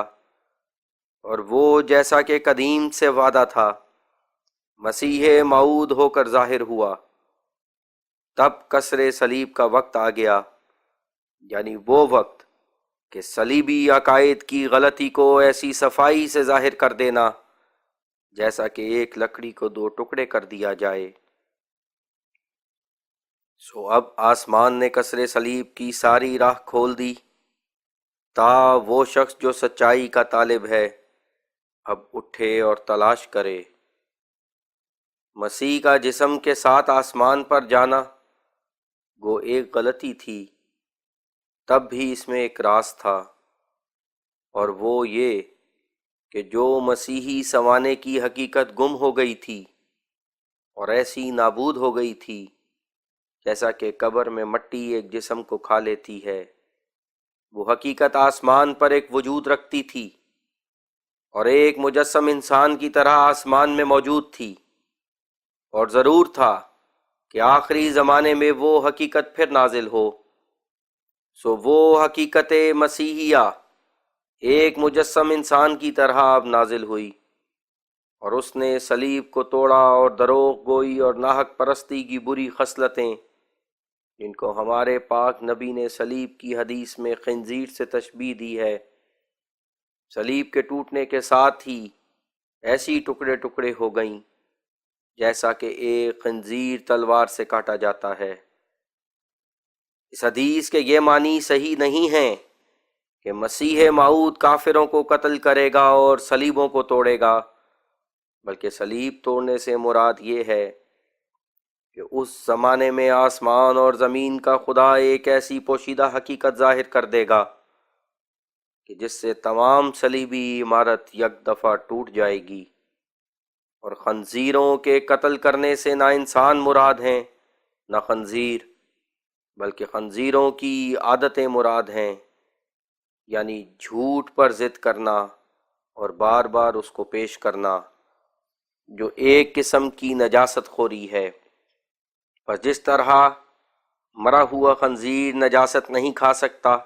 اور وہ جیسا کہ قدیم سے وعدہ تھا مسیح موعود ہو کر ظاہر ہوا۔ تب کسر صلیب کا وقت آ گیا، یعنی وہ وقت کہ صلیبی عقائد کی غلطی کو ایسی صفائی سے ظاہر کر دینا جیسا کہ ایک لکڑی کو دو ٹکڑے کر دیا جائے۔ سو اب آسمان نے کسر صلیب کی ساری راہ کھول دی، تا وہ شخص جو سچائی کا طالب ہے اب اٹھے اور تلاش کرے۔ مسیح کا جسم کے ساتھ آسمان پر جانا گو ایک غلطی تھی، تب بھی اس میں ایک راز تھا، اور وہ یہ کہ جو مسیحی سمانے کی حقیقت گم ہو گئی تھی اور ایسی نابود ہو گئی تھی جیسا کہ قبر میں مٹی ایک جسم کو کھا لیتی ہے، وہ حقیقت آسمان پر ایک وجود رکھتی تھی اور ایک مجسم انسان کی طرح آسمان میں موجود تھی، اور ضرور تھا کہ آخری زمانے میں وہ حقیقت پھر نازل ہو۔ سو وہ حقیقت مسیحیہ ایک مجسم انسان کی طرح اب نازل ہوئی، اور اس نے صلیب کو توڑا اور دروغ گوئی اور ناحق پرستی کی بری خصلتیں، جن کو ہمارے پاک نبی نے صلیب کی حدیث میں خنزیر سے تشبیہ دی ہے، صلیب کے ٹوٹنے کے ساتھ ہی ایسی ٹکڑے ٹکڑے ہو گئیں جیسا کہ ایک خنزیر تلوار سے کاٹا جاتا ہے۔ اس حدیث کے یہ معنی صحیح نہیں ہیں کہ مسیح موعود کافروں کو قتل کرے گا اور صلیبوں کو توڑے گا، بلکہ صلیب توڑنے سے مراد یہ ہے کہ اس زمانے میں آسمان اور زمین کا خدا ایک ایسی پوشیدہ حقیقت ظاہر کر دے گا کہ جس سے تمام صلیبی عمارت یک دفعہ ٹوٹ جائے گی، اور خنزیروں کے قتل کرنے سے نہ انسان مراد ہیں نہ خنزیر، بلکہ خنزیروں کی عادتیں مراد ہیں، یعنی جھوٹ پر ضد کرنا اور بار بار اس کو پیش کرنا، جو ایک قسم کی نجاست خوری ہے۔ پر جس طرح مرا ہوا خنزیر نجاست نہیں کھا سکتا،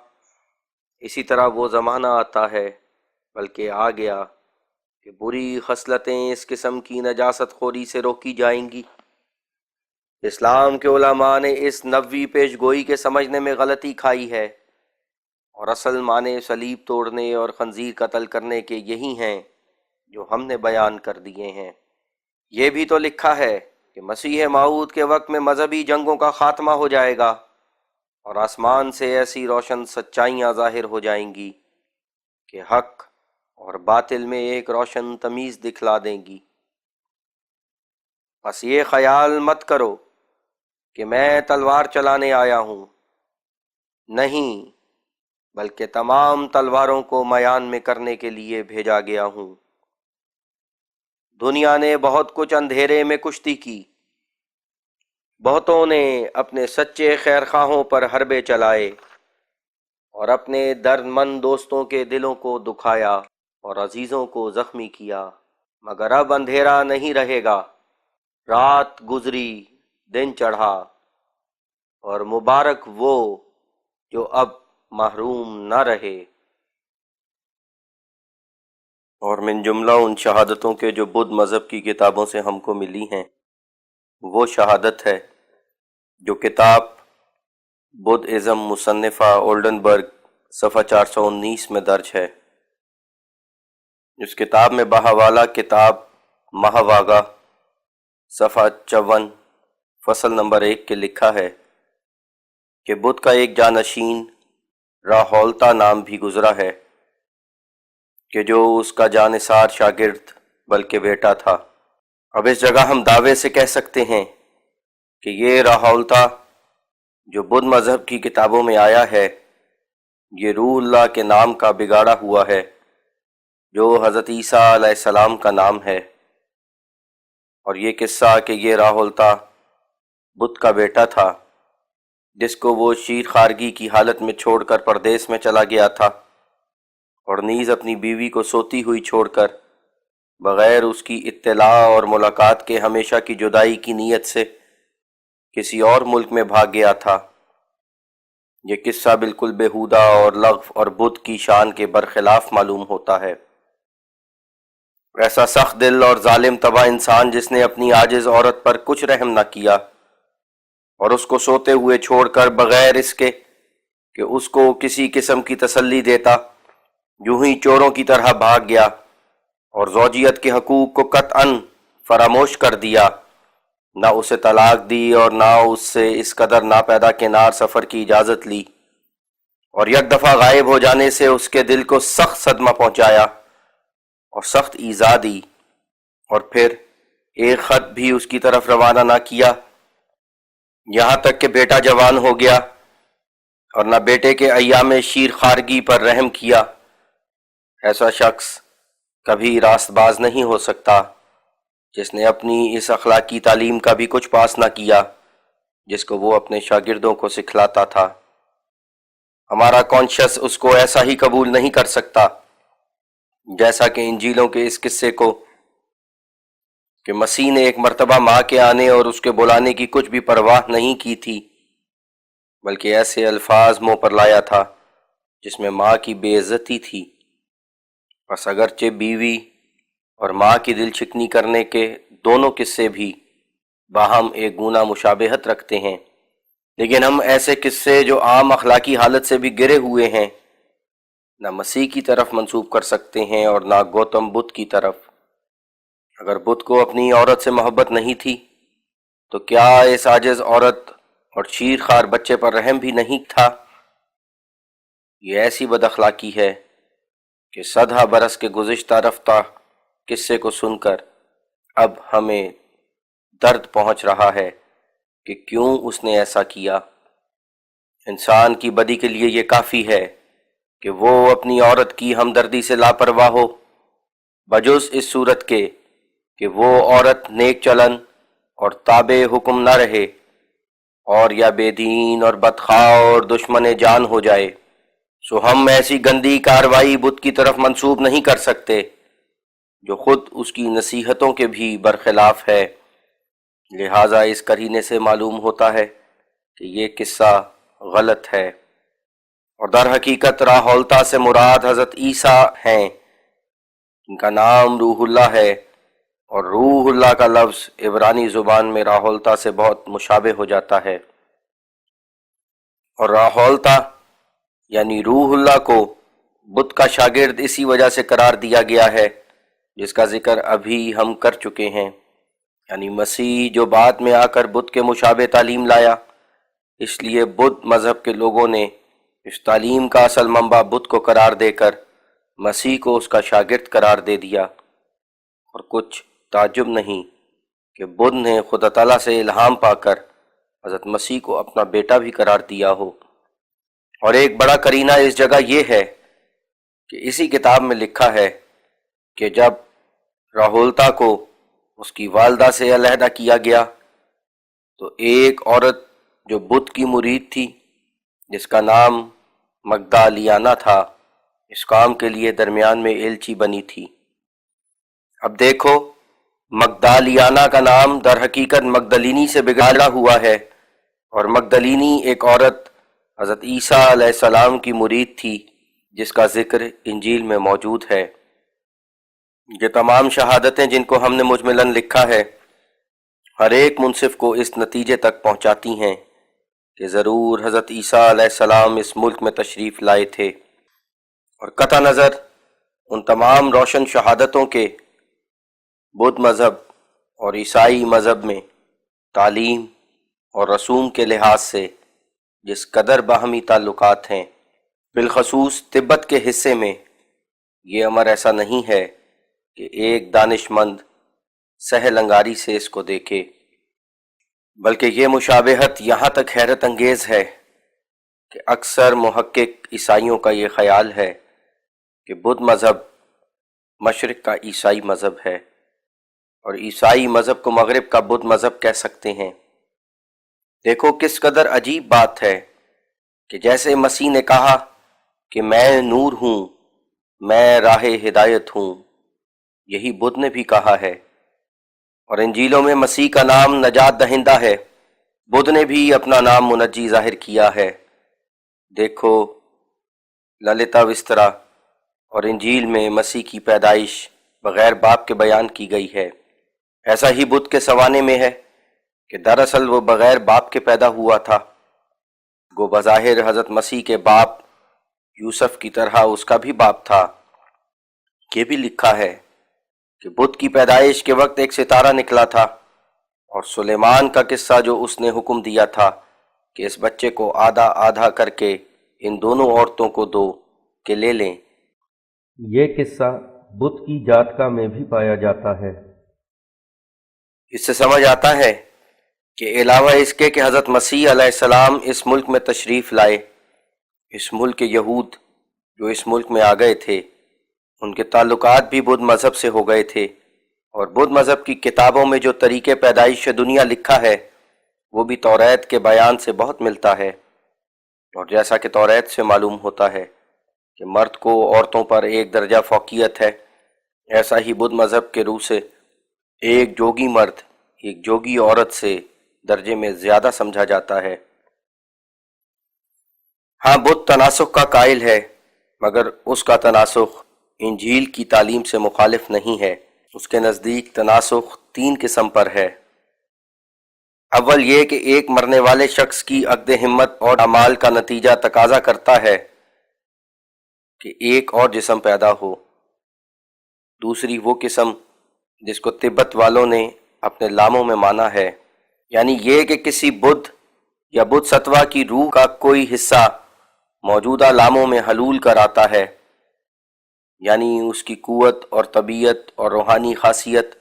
اسی طرح وہ زمانہ آتا ہے، بلکہ آ گیا، کہ بری خصلتیں اس قسم کی نجاست خوری سے روکی جائیں گی، اسلام کے علماء نے اس نوی پیش گوئی کے سمجھنے میں غلطی کھائی ہے، اور اصل معنی صلیب توڑنے اور خنزیر قتل کرنے کے یہی ہیں جو ہم نے بیان کر دیے ہیں۔ یہ بھی تو لکھا ہے کہ مسیح موعود کے وقت میں مذہبی جنگوں کا خاتمہ ہو جائے گا، اور آسمان سے ایسی روشن سچائیاں ظاہر ہو جائیں گی کہ حق اور باطل میں ایک روشن تمیز دکھلا دیں گی۔ بس یہ خیال مت کرو کہ میں تلوار چلانے آیا ہوں، نہیں، بلکہ تمام تلواروں کو میان میں کرنے کے لیے بھیجا گیا ہوں۔ دنیا نے بہت کچھ اندھیرے میں کشتی کی، بہتوں نے اپنے سچے خیرخواہوں پر حربے چلائے اور اپنے درد مند دوستوں کے دلوں کو دکھایا اور عزیزوں کو زخمی کیا، مگر اب اندھیرا نہیں رہے گا۔ رات گزری، دن چڑھا، اور مبارک وہ جو اب محروم نہ رہے۔ اور من جملہ ان شہادتوں کے جو بدھ مذہب کی کتابوں سے ہم کو ملی ہیں، وہ شہادت ہے جو کتاب بدھ ازم مصنفہ اولڈن برگ صفحہ 419 میں درج ہے۔ اس کتاب میں بحوالہ کتاب مہاواگا صفحہ 54 فصل نمبر 1 کے لکھا ہے کہ بدھ کا ایک جانشین راہولتا نام بھی گزرا ہے کہ جو اس کا جانثار شاگرد بلکہ بیٹا تھا۔ اب اس جگہ ہم دعوے سے کہہ سکتے ہیں کہ یہ راہولتا جو بدھ مذہب کی کتابوں میں آیا ہے، یہ روح اللہ کے نام کا بگاڑا ہوا ہے، جو حضرت عیسیٰ علیہ السلام کا نام ہے۔ اور یہ قصہ کہ یہ راہولتا بدھ کا بیٹا تھا جس کو وہ شیر خارگی کی حالت میں چھوڑ کر پردیس میں چلا گیا تھا، اور نیز اپنی بیوی کو سوتی ہوئی چھوڑ کر بغیر اس کی اطلاع اور ملاقات کے ہمیشہ کی جدائی کی نیت سے کسی اور ملک میں بھاگ گیا تھا۔ یہ قصہ بالکل بیہودہ اور لغو اور بدھ کی شان کے برخلاف معلوم ہوتا ہے۔ ایسا سخت دل اور ظالم طبع انسان جس نے اپنی عاجز عورت پر کچھ رحم نہ کیا اور اس کو سوتے ہوئے چھوڑ کر بغیر اس کے کہ اس کو کسی قسم کی تسلی دیتا یوں ہی چوروں کی طرح بھاگ گیا اور زوجیت کے حقوق کو قطعاً فراموش کر دیا، نہ اسے طلاق دی اور نہ اس سے اس قدر ناپیدا کنار سفر کی اجازت لی، اور یک دفعہ غائب ہو جانے سے اس کے دل کو سخت صدمہ پہنچایا اور سخت ایذا دی، اور پھر ایک خط بھی اس کی طرف روانہ نہ کیا، یہاں تک کہ بیٹا جوان ہو گیا اور نہ بیٹے کے ایام شیر خارگی پر رحم کیا۔ ایسا شخص کبھی راست باز نہیں ہو سکتا جس نے اپنی اس اخلاقی تعلیم کا بھی کچھ پاس نہ کیا جس کو وہ اپنے شاگردوں کو سکھلاتا تھا۔ ہمارا کانشس اس کو ایسا ہی قبول نہیں کر سکتا جیسا کہ انجیلوں کے اس قصے کو کہ مسیح نے ایک مرتبہ ماں کے آنے اور اس کے بلانے کی کچھ بھی پرواہ نہیں کی تھی، بلکہ ایسے الفاظ منہ پر لایا تھا جس میں ماں کی بے عزتی تھی۔ بس اگرچہ بیوی اور ماں کی دل چکنی کرنے کے دونوں قصے بھی باہم ایک گونا مشابہت رکھتے ہیں، لیکن ہم ایسے قصے جو عام اخلاقی حالت سے بھی گرے ہوئے ہیں نہ مسیح کی طرف منسوب کر سکتے ہیں اور نہ گوتم بدھ کی طرف۔ اگر بدھ کو اپنی عورت سے محبت نہیں تھی تو کیا اس عاجز عورت اور شیر خوار بچے پر رحم بھی نہیں تھا؟ یہ ایسی بد اخلاقی ہے کہ 100 برس کے گزشتہ رفتہ قصے کو سن کر اب ہمیں درد پہنچ رہا ہے کہ کیوں اس نے ایسا کیا۔ انسان کی بدی کے لیے یہ کافی ہے کہ وہ اپنی عورت کی ہمدردی سے لاپرواہ ہو، بجز اس صورت کے کہ وہ عورت نیک چلن اور تابع حکم نہ رہے اور یا بے دین اور بدخواہ اور دشمن جان ہو جائے، سو ہم ایسی گندی کاروائی بدھ کی طرف منسوب نہیں کر سکتے جو خود اس کی نصیحتوں کے بھی برخلاف ہے۔ لہٰذا اس قرینے سے معلوم ہوتا ہے کہ یہ قصہ غلط ہے، اور در حقیقت راہولتا سے مراد حضرت عیسیٰ ہیں، ان کا نام روح اللہ ہے، اور روح اللہ کا لفظ عبرانی زبان میں راہولتا سے بہت مشابہ ہو جاتا ہے، اور راہولتا یعنی روح اللہ کو بت کا شاگرد اسی وجہ سے قرار دیا گیا ہے جس کا ذکر ابھی ہم کر چکے ہیں، یعنی مسیح جو بعد میں آ کر بت کے مشابہ تعلیم لایا، اس لیے بدھ مذہب کے لوگوں نے اس تعلیم کا اصل منبع بت کو قرار دے کر مسیح کو اس کا شاگرد قرار دے دیا۔ اور کچھ تعجب نہیں کہ بدھ نے خدا تعالیٰ سے الہام پا کر حضرت مسیح کو اپنا بیٹا بھی قرار دیا ہو۔ اور ایک بڑا قرینہ اس جگہ یہ ہے کہ اسی کتاب میں لکھا ہے کہ جب راہولتا کو اس کی والدہ سے علیحدہ کیا گیا تو ایک عورت جو بدھ کی مرید تھی جس کا نام مگدالیانہ تھا، اس کام کے لیے درمیان میں ایلچی بنی تھی۔ اب دیکھو، مگدالیانہ کا نام در حقیقت مگدلینی سے بگاڑا ہوا ہے، اور مگدلینی ایک عورت حضرت عیسیٰ علیہ السلام کی مرید تھی جس کا ذکر انجیل میں موجود ہے۔ یہ تمام شہادتیں جن کو ہم نے مجملاً لکھا ہے، ہر ایک منصف کو اس نتیجے تک پہنچاتی ہیں کہ ضرور حضرت عیسیٰ علیہ السلام اس ملک میں تشریف لائے تھے، اور قطع نظر ان تمام روشن شہادتوں کے بدھ مذہب اور عیسائی مذہب میں تعلیم اور رسوم کے لحاظ سے جس قدر باہمی تعلقات ہیں، بالخصوص تبت کے حصے میں یہ امر ایسا نہیں ہے کہ ایک دانش مند سہل انگاری سے اس کو دیکھے، بلکہ یہ مشابہت یہاں تک حیرت انگیز ہے کہ اکثر محقق عیسائیوں کا یہ خیال ہے کہ بدھ مذہب مشرق کا عیسائی مذہب ہے، اور عیسائی مذہب کو مغرب کا بدھ مذہب کہہ سکتے ہیں۔ دیکھو کس قدر عجیب بات ہے کہ جیسے مسیح نے کہا کہ میں نور ہوں، میں راہ ہدایت ہوں، یہی بدھ نے بھی کہا ہے، اور انجیلوں میں مسیح کا نام نجات دہندہ ہے، بدھ نے بھی اپنا نام منجی ظاہر کیا ہے۔ دیکھو للتا وسترا اور انجیل میں مسیح کی پیدائش بغیر باپ کے بیان کی گئی ہے، ایسا ہی بدھ کے سوانے میں ہے کہ دراصل وہ بغیر باپ کے پیدا ہوا تھا، گو بظاہر حضرت مسیح کے باپ یوسف کی طرح اس کا بھی باپ تھا۔ یہ بھی لکھا ہے کہ بدھ کی پیدائش کے وقت ایک ستارہ نکلا تھا، اور سلیمان کا قصہ جو اس نے حکم دیا تھا کہ اس بچے کو آدھا آدھا کر کے ان دونوں عورتوں کو دو کہ لے لیں، یہ قصہ بدھ کی جاتکا میں بھی پایا جاتا ہے۔ اس سے سمجھ آتا ہے کہ علاوہ اس کے کہ حضرت مسیح علیہ السلام اس ملک میں تشریف لائے، اس ملک کے یہود جو اس ملک میں آ گئے تھے ان کے تعلقات بھی بدھ مذہب سے ہو گئے تھے، اور بدھ مذہب کی کتابوں میں جو طریقے پیدائش دنیا لکھا ہے وہ بھی توریت کے بیان سے بہت ملتا ہے، اور جیسا کہ توریت سے معلوم ہوتا ہے کہ مرد کو عورتوں پر ایک درجہ فوقیت ہے، ایسا ہی بدھ مذہب کے روح سے ایک جوگی مرد ایک جوگی عورت سے درجے میں زیادہ سمجھا جاتا ہے۔ ہاں بدھ تناسخ کا قائل ہے، مگر اس کا تناسخ انجیل کی تعلیم سے مخالف نہیں ہے۔ اس کے نزدیک تناسخ 3 قسم پر ہے۔ اول یہ کہ ایک مرنے والے شخص کی عقد ہمت اور اعمال کا نتیجہ تقاضا کرتا ہے کہ ایک اور جسم پیدا ہو۔ دوسری وہ قسم جس کو تبت والوں نے اپنے لاموں میں مانا ہے، یعنی یہ کہ کسی بدھ یا بدھ ستوا کی روح کا کوئی حصہ موجودہ لاموں میں حلول کر آتا ہے، یعنی اس کی قوت اور طبیعت اور روحانی خاصیت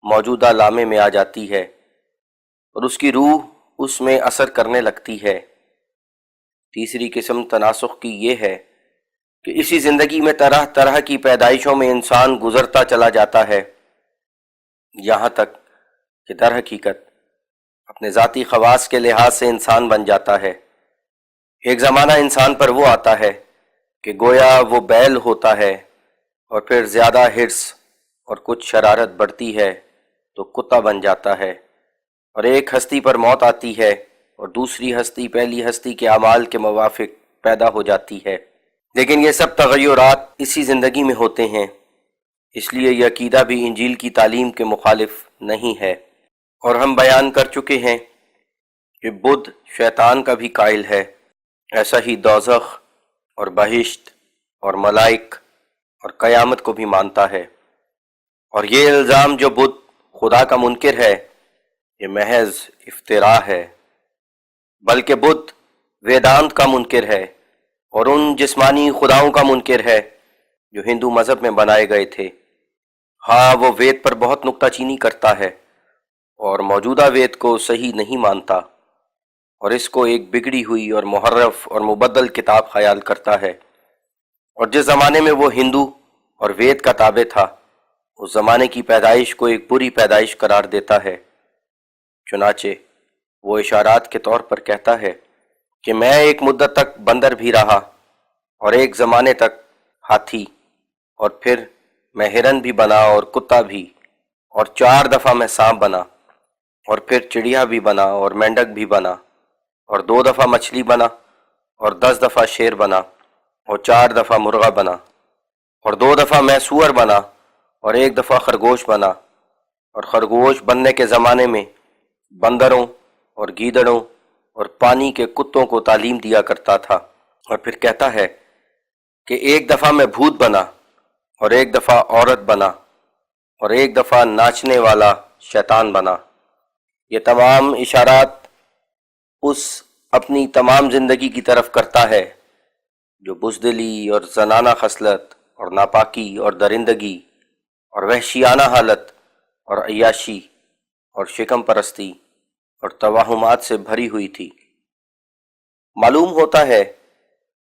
موجودہ لامے میں آ جاتی ہے اور اس کی روح اس میں اثر کرنے لگتی ہے۔ تیسری قسم تناسخ کی یہ ہے کہ اسی زندگی میں طرح طرح کی پیدائشوں میں انسان گزرتا چلا جاتا ہے، یہاں تک کہ در حقیقت اپنے ذاتی خواص کے لحاظ سے انسان بن جاتا ہے۔ ایک زمانہ انسان پر وہ آتا ہے کہ گویا وہ بیل ہوتا ہے، اور پھر زیادہ حرص اور کچھ شرارت بڑھتی ہے تو کتا بن جاتا ہے، اور ایک ہستی پر موت آتی ہے اور دوسری ہستی پہلی ہستی کے اعمال کے موافق پیدا ہو جاتی ہے۔ لیکن یہ سب تغیرات اسی زندگی میں ہوتے ہیں، اس لیے یہ عقیدہ بھی انجیل کی تعلیم کے مخالف نہیں ہے۔ اور ہم بیان کر چکے ہیں کہ بدھ شیطان کا بھی قائل ہے، ایسا ہی دوزخ اور بہشت اور ملائک اور قیامت کو بھی مانتا ہے۔ اور یہ الزام جو بدھ خدا کا منکر ہے، یہ محض افتراء ہے، بلکہ بدھ ویدانت کا منکر ہے اور ان جسمانی خداؤں کا منکر ہے جو ہندو مذہب میں بنائے گئے تھے۔ ہاں، وہ وید پر بہت نکتہ چینی کرتا ہے اور موجودہ وید کو صحیح نہیں مانتا اور اس کو ایک بگڑی ہوئی اور محرف اور مبدل کتاب خیال کرتا ہے، اور جس زمانے میں وہ ہندو اور وید کا تابع تھا، اس زمانے کی پیدائش کو ایک بری پیدائش قرار دیتا ہے۔ چنانچہ وہ اشارات کے طور پر کہتا ہے کہ میں ایک مدت تک بندر بھی رہا اور ایک زمانے تک ہاتھی، اور پھر میں ہرن بھی بنا اور کتا بھی، اور 4 دفعہ میں سانپ بنا، اور پھر چڑیا بھی بنا اور مینڈک بھی بنا، اور 2 دفعہ مچھلی بنا، اور 10 دفعہ شیر بنا، اور 4 دفعہ مرغا بنا، اور 2 دفعہ میں سور بنا، اور 1 دفعہ خرگوش بنا، اور خرگوش بننے کے زمانے میں بندروں اور گیدڑوں اور پانی کے کتوں کو تعلیم دیا کرتا تھا۔ اور پھر کہتا ہے کہ 1 دفعہ میں بھوت بنا، اور 1 دفعہ عورت بنا، اور 1 دفعہ ناچنے والا شیطان بنا۔ یہ تمام اشارات اس اپنی تمام زندگی کی طرف کرتا ہے جو بزدلی اور زنانہ خصلت اور ناپاکی اور درندگی اور وحشیانہ حالت اور عیاشی اور شکم پرستی اور توہمات سے بھری ہوئی تھی۔ معلوم ہوتا ہے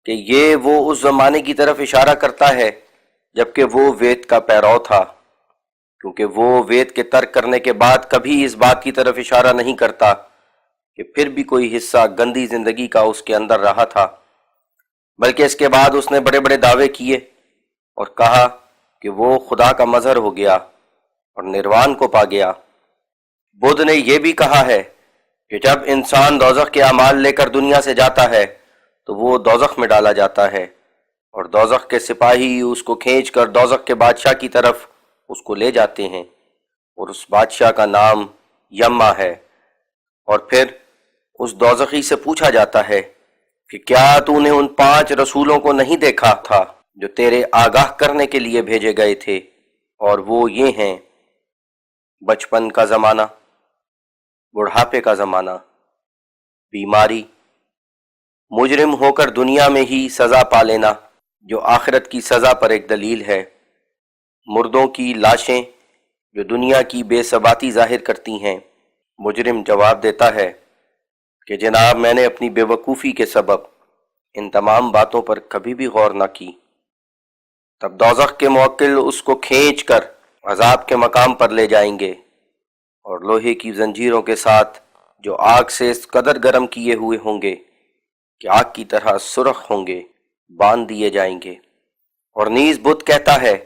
کہ یہ وہ اس زمانے کی طرف اشارہ کرتا ہے جبکہ وہ وید کا پیرو تھا، کیونکہ وہ وید کے ترک کرنے کے بعد کبھی اس بات کی طرف اشارہ نہیں کرتا کہ پھر بھی کوئی حصہ گندی زندگی کا اس کے اندر رہا تھا، بلکہ اس کے بعد اس نے بڑے بڑے دعوے کیے اور کہا کہ وہ خدا کا مظہر ہو گیا اور نروان کو پا گیا۔ بدھ نے یہ بھی کہا ہے کہ جب انسان دوزخ کے اعمال لے کر دنیا سے جاتا ہے تو وہ دوزخ میں ڈالا جاتا ہے، اور دوزخ کے سپاہی اس کو کھینچ کر دوزخ کے بادشاہ کی طرف اس کو لے جاتے ہیں، اور اس بادشاہ کا نام یما ہے۔ اور پھر اس دوزخی سے پوچھا جاتا ہے کہ کیا تو نے ان 5 رسولوں کو نہیں دیکھا تھا جو تیرے آگاہ کرنے کے لیے بھیجے گئے تھے؟ اور وہ یہ ہیں: بچپن کا زمانہ، بڑھاپے کا زمانہ، بیماری، مجرم ہو کر دنیا میں ہی سزا پا لینا جو آخرت کی سزا پر ایک دلیل ہے، مردوں کی لاشیں جو دنیا کی بے ثباتی ظاہر کرتی ہیں۔ مجرم جواب دیتا ہے کہ جناب، میں نے اپنی بے وقوفی کے سبب ان تمام باتوں پر کبھی بھی غور نہ کی۔ تب دوزخ کے موکل اس کو کھینچ کر عذاب کے مقام پر لے جائیں گے، اور لوہے کی زنجیروں کے ساتھ جو آگ سے اس قدر گرم کیے ہوئے ہوں گے کہ آگ کی طرح سرخ ہوں گے، باندھ دیے جائیں گے۔ اور نیز بدھ کہتا ہے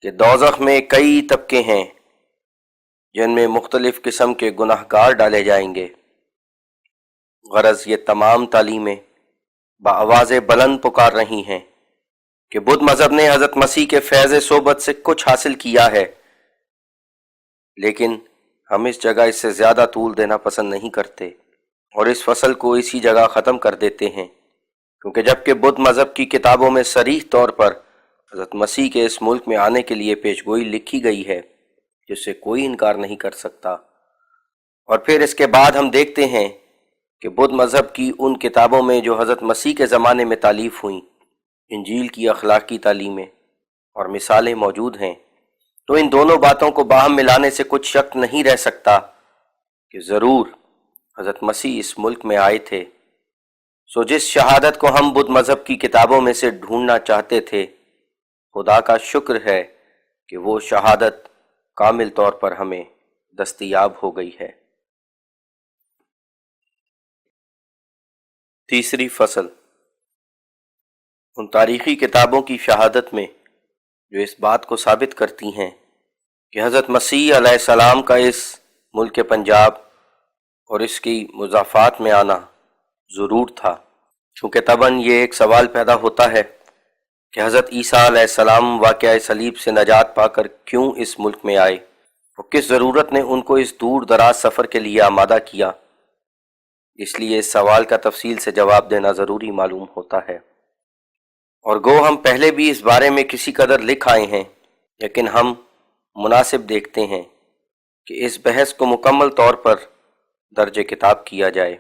کہ دوزخ میں کئی طبقے ہیں جن میں مختلف قسم کے گناہگار ڈالے جائیں گے۔ غرض یہ تمام تعلیمیں بآواز بلند پکار رہی ہیں کہ بدھ مذہب نے حضرت مسیح کے فیض صحبت سے کچھ حاصل کیا ہے، لیکن ہم اس جگہ اس سے زیادہ طول دینا پسند نہیں کرتے اور اس فصل کو اسی جگہ ختم کر دیتے ہیں، کیونکہ جبکہ بدھ مذہب کی کتابوں میں صریح طور پر حضرت مسیح کے اس ملک میں آنے کے لیے پیشگوئی لکھی گئی ہے جس سے کوئی انکار نہیں کر سکتا، اور پھر اس کے بعد ہم دیکھتے ہیں کہ بدھ مذہب کی ان کتابوں میں جو حضرت مسیح کے زمانے میں تالیف ہوئیں، انجیل کی اخلاقی تعلیمیں اور مثالیں موجود ہیں، تو ان دونوں باتوں کو باہم ملانے سے کچھ شک نہیں رہ سکتا کہ ضرور حضرت مسیح اس ملک میں آئے تھے۔ سو جس شہادت کو ہم بدھ مذہب کی کتابوں میں سے ڈھونڈنا چاہتے تھے، خدا کا شکر ہے کہ وہ شہادت کامل طور پر ہمیں دستیاب ہو گئی ہے۔ تیسری فصل، ان تاریخی کتابوں کی شہادت میں جو اس بات کو ثابت کرتی ہیں کہ حضرت مسیح علیہ السلام کا اس ملک پنجاب اور اس کی مضافات میں آنا ضرور تھا، چونکہ طبعاً یہ ایک سوال پیدا ہوتا ہے کہ حضرت عیسیٰ علیہ السلام واقعہ صلیب سے نجات پا کر کیوں اس ملک میں آئے اور کس ضرورت نے ان کو اس دور دراز سفر کے لیے آمادہ کیا، اس لیے اس سوال کا تفصیل سے جواب دینا ضروری معلوم ہوتا ہے۔ اور گو ہم پہلے بھی اس بارے میں کسی قدر لکھ آئے ہیں، لیکن ہم مناسب دیکھتے ہیں کہ اس بحث کو مکمل طور پر درج کتاب کیا جائے۔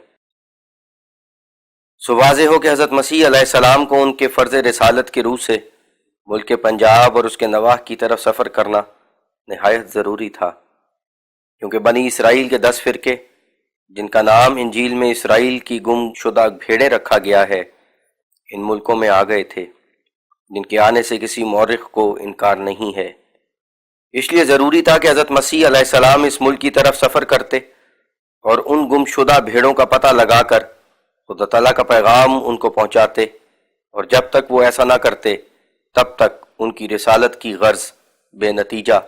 سو واضح ہو کہ حضرت مسیح علیہ السلام کو ان کے فرض رسالت کے روح سے ملک پنجاب اور اس کے نواح کی طرف سفر کرنا نہایت ضروری تھا، کیونکہ بنی اسرائیل کے 10 فرقے، جن کا نام انجیل میں اسرائیل کی گم شدہ بھیڑیں رکھا گیا ہے، ان ملکوں میں آ گئے تھے، جن کے آنے سے کسی مورخ کو انکار نہیں ہے۔ اس لیے ضروری تھا کہ حضرت مسیح علیہ السلام اس ملک کی طرف سفر کرتے اور ان گم شدہ بھیڑوں کا پتہ لگا کر خدا تعالیٰ کا پیغام ان کو پہنچاتے، اور جب تک وہ ایسا نہ کرتے تب تک ان کی رسالت کی غرض بے نتیجہ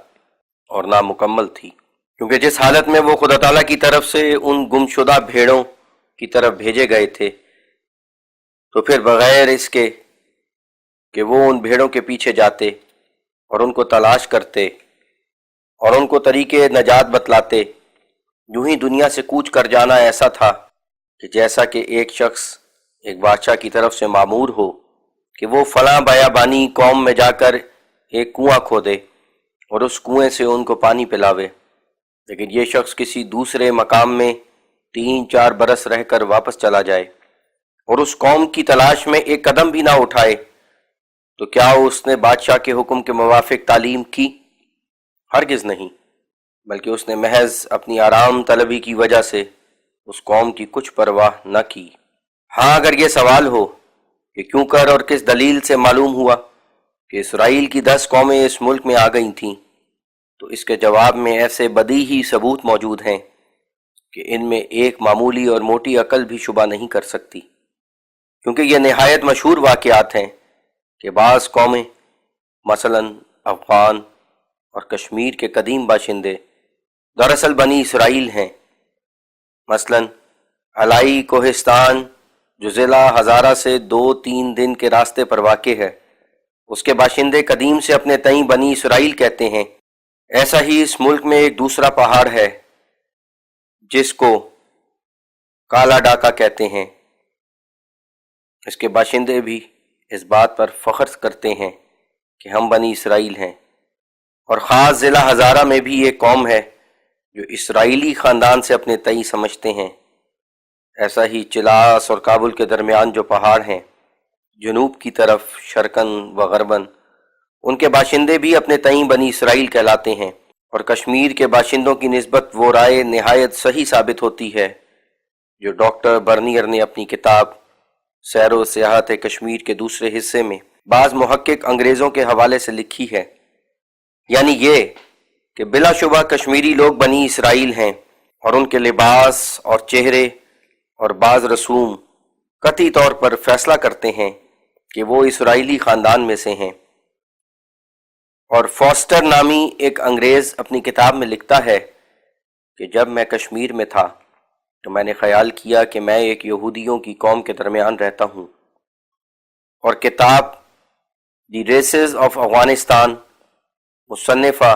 اور نامکمل تھی، کیونکہ جس حالت میں وہ خدا تعالیٰ کی طرف سے ان گم شدہ بھیڑوں کی طرف بھیجے گئے تھے، تو پھر بغیر اس کے کہ وہ ان بھیڑوں کے پیچھے جاتے اور ان کو تلاش کرتے اور ان کو طریقے نجات بتلاتے، یوں ہی دنیا سے کوچ کر جانا ایسا تھا کہ جیسا کہ ایک شخص ایک بادشاہ کی طرف سے مامور ہو کہ وہ فلاں بیابانی قوم میں جا کر ایک کنواں کھودے اور اس کنویں سے ان کو پانی پلاوے، لیکن یہ شخص کسی دوسرے مقام میں 3-4 برس رہ کر واپس چلا جائے اور اس قوم کی تلاش میں ایک قدم بھی نہ اٹھائے، تو کیا اس نے بادشاہ کے حکم کے موافق تعلیم کی؟ ہرگز نہیں، بلکہ اس نے محض اپنی آرام طلبی کی وجہ سے اس قوم کی کچھ پرواہ نہ کی۔ ہاں، اگر یہ سوال ہو کہ کیوں کر اور کس دلیل سے معلوم ہوا کہ اسرائیل کی 10 قومیں اس ملک میں آ گئی تھیں، تو اس کے جواب میں ایسے بدیہی ثبوت موجود ہیں کہ ان میں ایک معمولی اور موٹی عقل بھی شبہ نہیں کر سکتی، کیونکہ یہ نہایت مشہور واقعات ہیں کہ بعض قومیں، مثلاً افغان اور کشمیر کے قدیم باشندے، دراصل بنی اسرائیل ہیں۔ مثلاً علائی کوہستان، جو ضلع ہزارہ سے 2-3 دن کے راستے پر واقع ہے، اس کے باشندے قدیم سے اپنے تئیں بنی اسرائیل کہتے ہیں۔ ایسا ہی اس ملک میں ایک دوسرا پہاڑ ہے جس کو کالا ڈاکا کہتے ہیں، اس کے باشندے بھی اس بات پر فخر کرتے ہیں کہ ہم بنی اسرائیل ہیں۔ اور خاص ضلع ہزارہ میں بھی ایک قوم ہے جو اسرائیلی خاندان سے اپنے تئیں سمجھتے ہیں۔ ایسا ہی چلاس اور کابل کے درمیان جو پہاڑ ہیں، جنوب کی طرف شرقاً و غرباً، ان کے باشندے بھی اپنے تئیں بنی اسرائیل کہلاتے ہیں۔ اور کشمیر کے باشندوں کی نسبت وہ رائے نہایت صحیح ثابت ہوتی ہے جو ڈاکٹر برنیئر نے اپنی کتاب سیر و سیاحت کشمیر کے دوسرے حصے میں بعض محقق انگریزوں کے حوالے سے لکھی ہے، یعنی یہ کہ بلا شبہ کشمیری لوگ بنی اسرائیل ہیں، اور ان کے لباس اور چہرے اور بعض رسوم قطعی طور پر فیصلہ کرتے ہیں کہ وہ اسرائیلی خاندان میں سے ہیں۔ اور فوسٹر نامی ایک انگریز اپنی کتاب میں لکھتا ہے کہ جب میں کشمیر میں تھا تو میں نے خیال کیا کہ میں ایک یہودیوں کی قوم کے درمیان رہتا ہوں، اور کتاب دی ریسز آف افغانستان، مصنفہ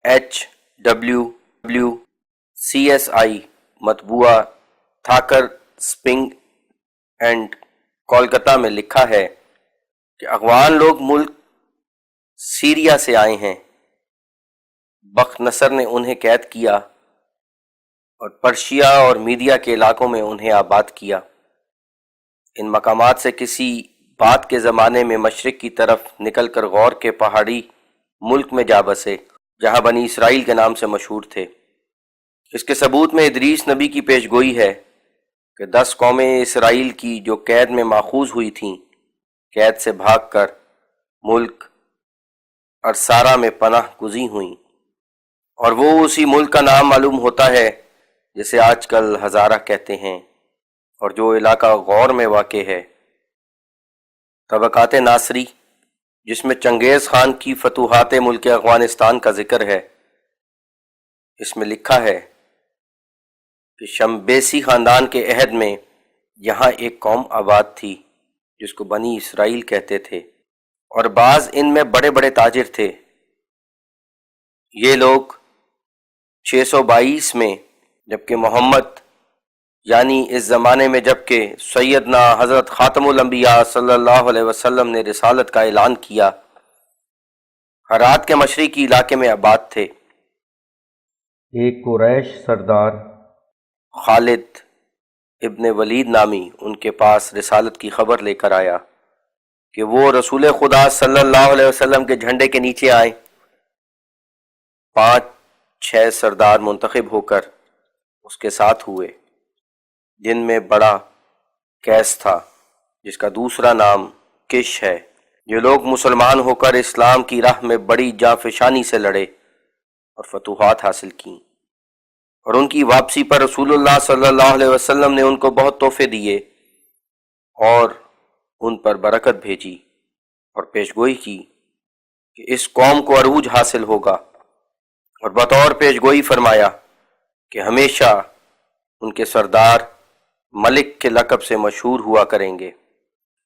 HWCSI، مطبوعہ تھاکر سپرنگ اینڈ کولکتہ میں لکھا ہے کہ افغان لوگ ملک سیریا سے آئے ہیں۔ بخت نصر نے انہیں قید کیا اور پرشیا اور میڈیا کے علاقوں میں انہیں آباد کیا۔ ان مقامات سے کسی بعد کے زمانے میں مشرق کی طرف نکل کر غور کے پہاڑی ملک میں جا بسے، جہاں بنی اسرائیل کے نام سے مشہور تھے۔ اس کے ثبوت میں ادریس نبی کی پیش گوئی ہے کہ 10 قومیں اسرائیل کی جو قید میں ماخوذ ہوئی تھیں، قید سے بھاگ کر ملک ارسارا میں پناہ گزین ہوئیں، اور وہ اسی ملک کا نام معلوم ہوتا ہے جسے آج کل ہزارہ کہتے ہیں، اور جو علاقہ غور میں واقع ہے۔ طبقات ناصری، جس میں چنگیز خان کی فتوحات ملک افغانستان کا ذکر ہے، اس میں لکھا ہے کہ شمبیسی خاندان کے عہد میں یہاں ایک قوم آباد تھی جس کو بنی اسرائیل کہتے تھے۔ اور بعض ان میں بڑے بڑے تاجر تھے۔ یہ لوگ 622 میں جبکہ محمد یعنی اس زمانے میں جبکہ سیدنا حضرت خاتم الانبیاء صلی اللہ علیہ وسلم نے رسالت کا اعلان کیا، ہرات کے مشرقی علاقے میں آباد تھے۔ ایک قریش سردار خالد ابن ولید نامی ان کے پاس رسالت کی خبر لے کر آیا کہ وہ رسول خدا صلی اللہ علیہ وسلم کے جھنڈے کے نیچے آئیں۔ 5-6 سردار منتخب ہو کر اس کے ساتھ ہوئے، جن میں بڑا قیس تھا جس کا دوسرا نام کش ہے۔ یہ لوگ مسلمان ہو کر اسلام کی راہ میں بڑی جانفشانی سے لڑے اور فتوحات حاصل کیں، اور ان کی واپسی پر رسول اللہ صلی اللہ علیہ وسلم نے ان کو بہت تحفے دیے اور ان پر برکت بھیجی اور پیشگوئی کی کہ اس قوم کو عروج حاصل ہوگا، اور بطور پیشگوئی فرمایا کہ ہمیشہ ان کے سردار ملک کے لقب سے مشہور ہوا کریں گے،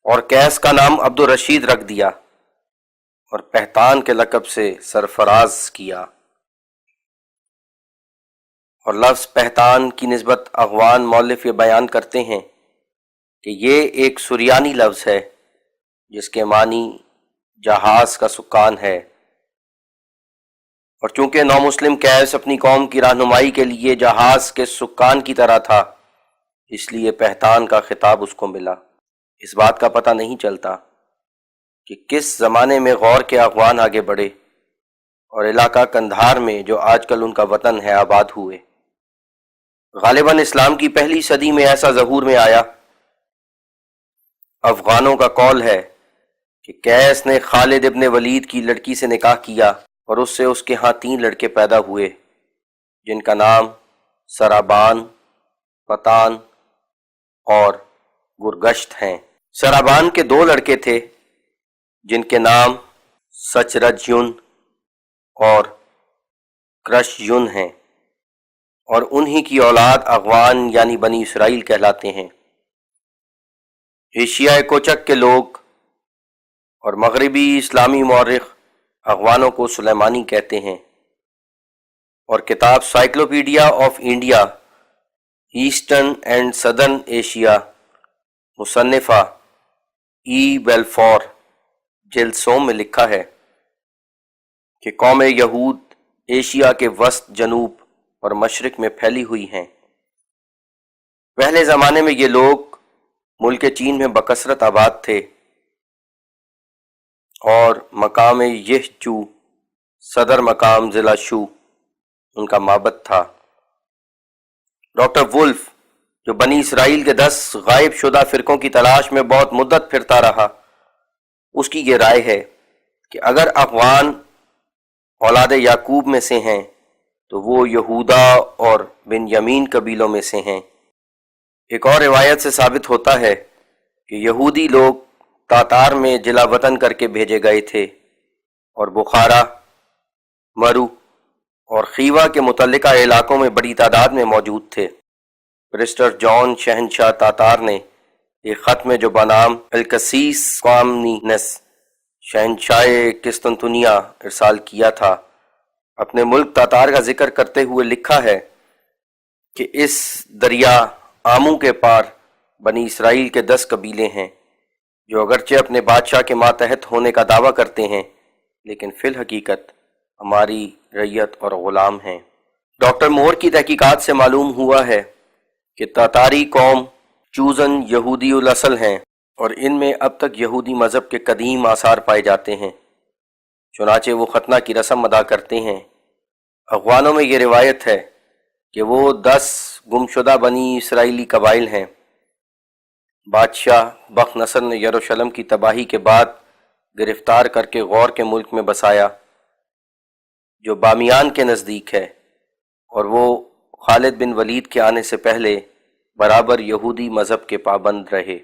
اور قیس کا نام عبد الرشید رکھ دیا اور پہتان کے لقب سے سرفراز کیا۔ اور لفظ پہتان کی نسبت اغوان مؤلف یہ بیان کرتے ہیں کہ یہ ایک سریانی لفظ ہے جس کے معنی جہاز کا سکان ہے، اور چونکہ نومسلم قیس اپنی قوم کی رہنمائی کے لیے جہاز کے سکان کی طرح تھا، اس لیے پہتان کا خطاب اس کو ملا۔ اس بات کا پتہ نہیں چلتا کہ کس زمانے میں غور کے اغوان آگے بڑھے اور علاقہ قندھار میں جو آج کل ان کا وطن ہے آباد ہوئے۔ غالباً اسلام کی پہلی صدی میں ایسا ظہور میں آیا۔ افغانوں کا قول ہے کہ قیس نے خالد ابن ولید کی لڑکی سے نکاح کیا اور اس سے اس کے ہاں 3 لڑکے پیدا ہوئے جن کا نام سرابان، پتان اور گرگشت ہیں۔ سرابان کے 2 لڑکے تھے جن کے نام سچرج یون اور کرش یون ہیں، اور انہی کی اولاد اغوان یعنی بنی اسرائیل کہلاتے ہیں۔ ایشیائے کوچک کے لوگ اور مغربی اسلامی مورخ اغوانوں کو سلیمانی کہتے ہیں، اور کتاب cyclopedia of India eastern and southern Asia مصنفہ ای بیلفور جلد 100 میں لکھا ہے کہ قوم یہود ایشیا کے وسط، جنوب اور مشرق میں پھیلی ہوئی ہیں۔ پہلے زمانے میں یہ لوگ ملک چین میں بکثرت آباد تھے، اور مقام یہچو صدر مقام ضلع شو ان کا معبد تھا۔ ڈاکٹر وولف جو بنی اسرائیل کے 10 غائب شدہ فرقوں کی تلاش میں بہت مدت پھرتا رہا، اس کی یہ رائے ہے کہ اگر اغوان اولاد یعقوب میں سے ہیں تو وہ یہودا اور بنیامین قبیلوں میں سے ہیں۔ ایک اور روایت سے ثابت ہوتا ہے کہ یہودی لوگ تاتار میں جلا وطن کر کے بھیجے گئے تھے، اور بخارا، مرو اور خیوا کے متعلقہ علاقوں میں بڑی تعداد میں موجود تھے۔ برسٹر جان شہنشاہ تاتار نے ایک خط میں جو بنام الکسیس قامنینس شہنشاہ قسطنطنیہ ارسال کیا تھا، اپنے ملک تاتار کا ذکر کرتے ہوئے لکھا ہے کہ اس دریا آمو کے پار بنی اسرائیل کے 10 قبیلے ہیں جو اگرچہ اپنے بادشاہ کے ماتحت ہونے کا دعویٰ کرتے ہیں لیکن فی الحقیقت ہماری رعیت اور غلام ہیں۔ ڈاکٹر مور کی تحقیقات سے معلوم ہوا ہے کہ تاتاری قوم چوزن یہودی الاصل ہیں، اور ان میں اب تک یہودی مذہب کے قدیم آثار پائے جاتے ہیں، چنانچہ وہ ختنہ کی رسم ادا کرتے ہیں۔ اغوانوں میں یہ روایت ہے کہ وہ 10 گمشدہ بنی اسرائیلی قبائل ہیں۔ بادشاہ بخت نصر نے یروشلم کی تباہی کے بعد گرفتار کر کے غور کے ملک میں بسایا جو بامیان کے نزدیک ہے، اور وہ خالد بن ولید کے آنے سے پہلے برابر یہودی مذہب کے پابند رہے۔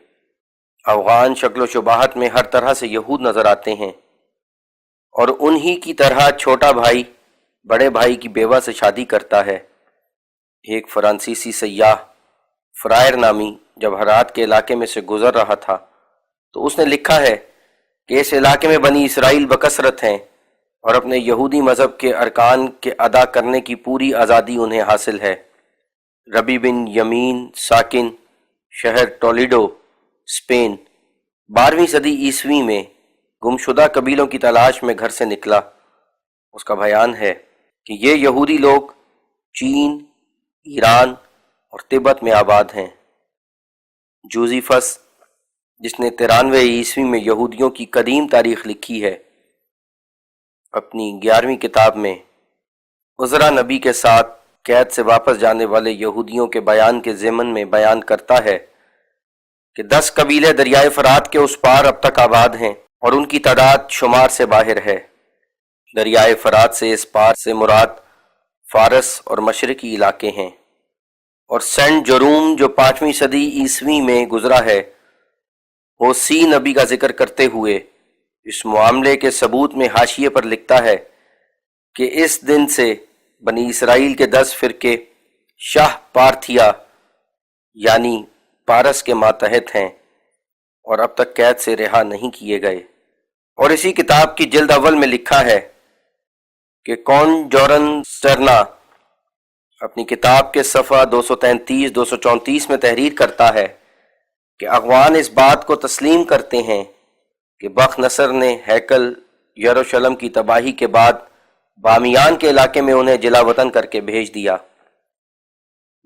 افغان شکل و شباہت میں ہر طرح سے یہود نظر آتے ہیں، اور انہی کی طرح چھوٹا بھائی بڑے بھائی کی بیوہ سے شادی کرتا ہے۔ ایک فرانسیسی سیاح فرائر نامی جب ہرات کے علاقے میں سے گزر رہا تھا تو اس نے لکھا ہے کہ اس علاقے میں بنی اسرائیل بکثرت ہیں اور اپنے یہودی مذہب کے ارکان کے ادا کرنے کی پوری آزادی انہیں حاصل ہے۔ ربی بن یمین ساکن شہر ٹولیڈو اسپین 12ویں صدی عیسوی میں گمشدہ قبیلوں کی تلاش میں گھر سے نکلا۔ اس کا بیان ہے کہ یہ یہودی لوگ چین، ایران اور تبت میں آباد ہیں۔ جوزیفس جس نے 93 عیسوی میں یہودیوں کی قدیم تاریخ لکھی ہے، اپنی 11ویں کتاب میں عزرا نبی کے ساتھ قید سے واپس جانے والے یہودیوں کے بیان کے ضمن میں بیان کرتا ہے کہ 10 قبیلے دریائے فرات کے اس پار اب تک آباد ہیں اور ان کی تعداد شمار سے باہر ہے۔ دریائے فرات سے اس پار سے مراد فارس اور مشرقی علاقے ہیں، اور سینٹ جروم جو 5ویں صدی عیسوی میں گزرا ہے، وہ سی نبی کا ذکر کرتے ہوئے اس معاملے کے ثبوت میں حاشیے پر لکھتا ہے کہ اس دن سے بنی اسرائیل کے 10 فرقے شاہ پارتھیا یعنی پارس کے ماتحت ہیں اور اب تک قید سے رہا نہیں کیے گئے۔ اور اسی کتاب کی جلد اول میں لکھا ہے کہ کون جورن سٹرنا اپنی کتاب کے صفحہ 233-234 میں تحریر کرتا ہے کہ اغوان اس بات کو تسلیم کرتے ہیں کہ بخت نصر نے ہیکل یروشلم کی تباہی کے بعد بامیان کے علاقے میں انہیں جلا وطن کر کے بھیج دیا۔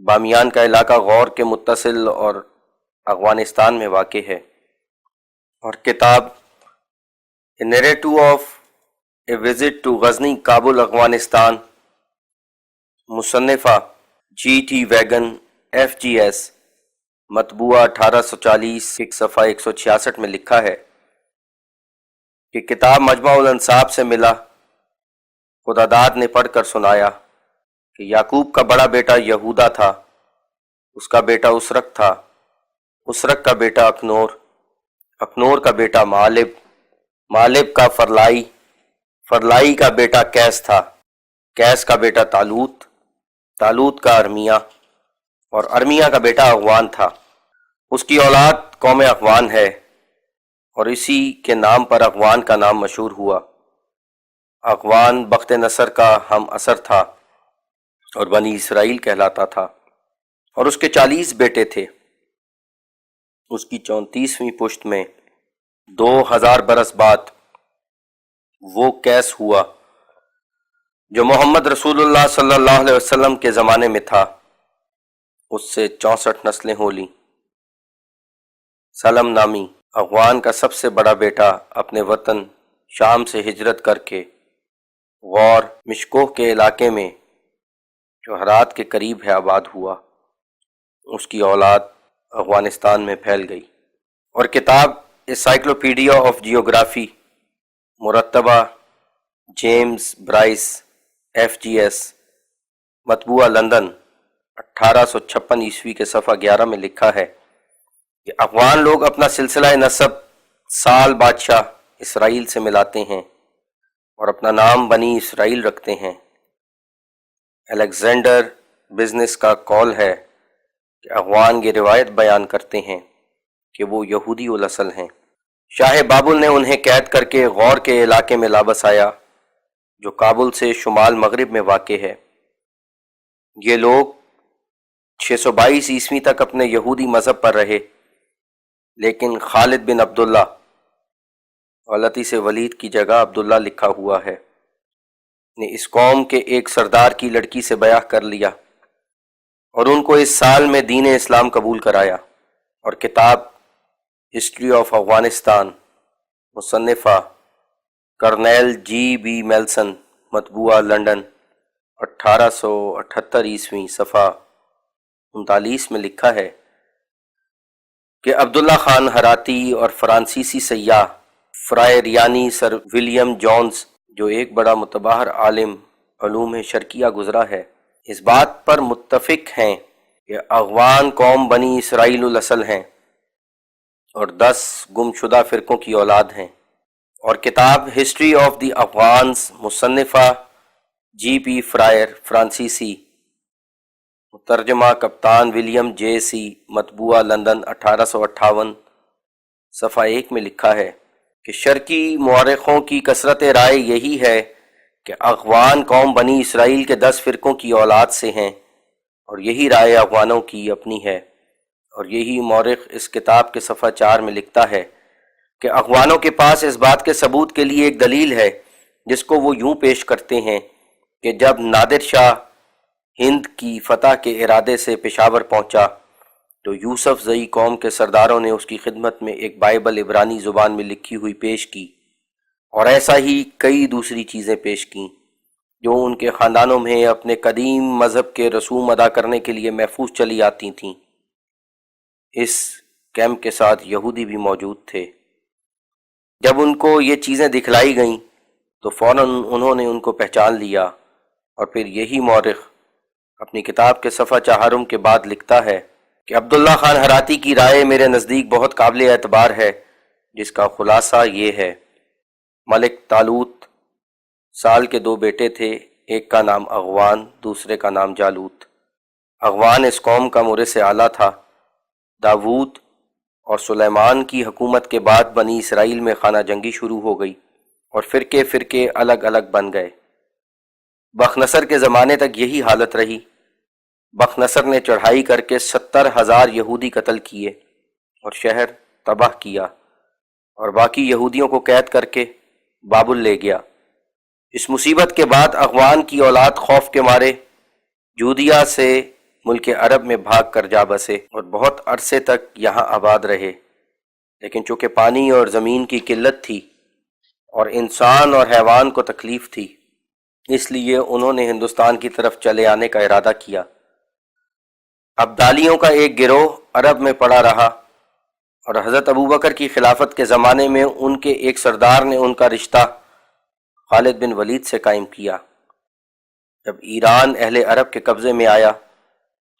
بامیان کا علاقہ غور کے متصل اور افغانستان میں واقع ہے۔ اور کتاب a narrative of a visit to Ghazni Kabul Afghanistan, مصنفہ G T Vigne F G S, مطبوعہ 1840 صفحہ 166 میں لکھا ہے کہ کتاب مجمع الانصاب سے ملا، خدا داد نے پڑھ کر سنایا کہ یعقوب کا بڑا بیٹا یہودا تھا، اس کا بیٹا اسرک تھا، اسرک کا بیٹا اکنور، اکنور کا بیٹا مالب، مالب کا فرلائی، فرلائی کا بیٹا کیس تھا، کیس کا بیٹا تالوت، تالوت کا ارمیا، اور ارمیا کا بیٹا اغوان تھا۔ اس کی اولاد قوم اغوان ہے، اور اسی کے نام پر اغوان کا نام مشہور ہوا۔ اغوان بخت نصر کا ہم اثر تھا اور بنی اسرائیل کہلاتا تھا، اور اس کے 40 بیٹے تھے۔ اس کی 34ویں پشت میں 2000 برس بعد وہ کیس ہوا جو محمد رسول اللہ صلی اللہ علیہ وسلم کے زمانے میں تھا، اس سے 64 نسلیں ہو لیں۔ سلم نامی اغوان کا سب سے بڑا بیٹا اپنے وطن شام سے ہجرت کر کے غور مشکوہ کے علاقے میں جو ہرات کے قریب ہے آباد ہوا۔ اس کی اولاد افغانستان میں پھیل گئی۔ اور کتاب انسائکلوپیڈیا آف جیوگرافی، مرتبہ James Bryce F G S, مطبوعہ لندن 1856 عیسوی کے صفحہ 11 میں لکھا ہے کہ افغان لوگ اپنا سلسلہ نسب سال بادشاہ اسرائیل سے ملاتے ہیں اور اپنا نام بنی اسرائیل رکھتے ہیں۔ الیگزینڈر بزنس کا قول ہے کہ افغان یہ روایت بیان کرتے ہیں کہ وہ یہودی الاصل ہیں۔ شاہ بابل نے انہیں قید کر کے غور کے علاقے میں لا بسایا جو کابل سے شمال مغرب میں واقع ہے۔ یہ لوگ 622 عیسوی تک اپنے یہودی مذہب پر رہے، لیکن خالد بن عبداللہ، غلطی سے ولید کی جگہ عبداللہ لکھا ہوا ہے، نے اس قوم کے ایک سردار کی لڑکی سے بیاہ کر لیا اور ان کو اس سال میں دین اسلام قبول کرایا۔ اور کتاب ہسٹری آف افغانستان، مصنفہ کرنیل جی بی میلسن، مطبوعہ لندن 1878 عیسوی صفحہ 39 میں لکھا ہے کہ عبداللہ خان ہراتی اور فرانسیسی سیاح فرائر یعنی سر ولیم جونز جو ایک بڑا متبحر عالم علوم شرقیہ گزرا ہے، اس بات پر متفق ہیں کہ اغوان قوم بنی اسرائیل الاصل ہیں اور 10 گمشدہ فرقوں کی اولاد ہیں۔ اور کتاب ہسٹری آف دی افغانز، مصنفہ جی پی فرائر فرانسیسی، مترجمہ کپتان ولیم جے سی، مطبوعہ لندن 1858 صفحہ 1 میں لکھا ہے کہ شرقی مورخوں کی کثرت رائے یہی ہے کہ اغوان قوم بنی اسرائیل کے 10 فرقوں کی اولاد سے ہیں، اور یہی رائے اغوانوں کی اپنی ہے، اور یہی مورخ اس کتاب کے صفحہ 4 میں لکھتا ہے کہ اغوانوں کے پاس اس بات کے ثبوت کے لیے ایک دلیل ہے جس کو وہ یوں پیش کرتے ہیں کہ جب نادر شاہ ہند کی فتح کے ارادے سے پشاور پہنچا تو یوسف زئی قوم کے سرداروں نے اس کی خدمت میں ایک بائبل عبرانی زبان میں لکھی ہوئی پیش کی، اور ایسا ہی کئی دوسری چیزیں پیش کیں جو ان کے خاندانوں میں اپنے قدیم مذہب کے رسوم ادا کرنے کے لیے محفوظ چلی آتی تھیں۔ اس کیمپ کے ساتھ یہودی بھی موجود تھے۔ جب ان کو یہ چیزیں دکھلائی گئیں تو فوراً انہوں نے ان کو پہچان لیا، اور پھر یہی مورخ اپنی کتاب کے صفحہ 4 کے بعد لکھتا ہے کہ عبداللہ خان ہراتی کی رائے میرے نزدیک بہت قابل اعتبار ہے، جس کا خلاصہ یہ ہے: ملک طالوت سال کے 2 بیٹے تھے، ایک کا نام اغوان، دوسرے کا نام جالوت۔ اغوان اس قوم کا مورث اعلیٰ تھا۔ داود اور سلیمان کی حکومت کے بعد بنی اسرائیل میں خانہ جنگی شروع ہو گئی اور فرقے فرقے الگ الگ بن گئے۔ بخنصر کے زمانے تک یہی حالت رہی۔ بخنصر نے چڑھائی کر کے 70,000 یہودی قتل کیے اور شہر تباہ کیا، اور باقی یہودیوں کو قید کر کے بابل لے گیا۔ اس مصیبت کے بعد اغوان کی اولاد خوف کے مارے جودیا سے ملک عرب میں بھاگ کر جا بسے اور بہت عرصے تک یہاں آباد رہے، لیکن چونکہ پانی اور زمین کی قلت تھی اور انسان اور حیوان کو تکلیف تھی، اس لیے انہوں نے ہندوستان کی طرف چلے آنے کا ارادہ کیا۔ عبدالیوں کا ایک گروہ عرب میں پڑا رہا، اور حضرت ابوبکر کی خلافت کے زمانے میں ان کے ایک سردار نے ان کا رشتہ خالد بن ولید سے قائم کیا۔ جب ایران اہل عرب کے قبضے میں آیا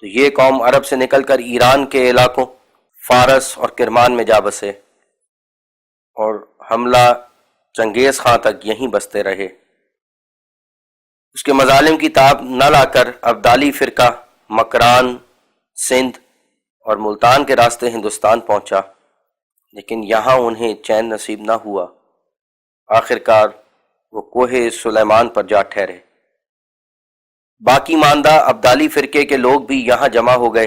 تو یہ قوم عرب سے نکل کر ایران کے علاقوں فارس اور کرمان میں جا بسے، اور حملہ چنگیز خان تک یہیں بستے رہے۔ اس کے مظالم کی تاب نہ لا کر عبدالی فرقہ مکران، سندھ اور ملتان کے راستے ہندوستان پہنچا، لیکن یہاں انہیں چین نصیب نہ ہوا۔ آخر کار وہ کوہ سلیمان پر جا ٹھہرے۔ باقی ماندہ عبدالی فرقے کے لوگ بھی یہاں جمع ہو گئے۔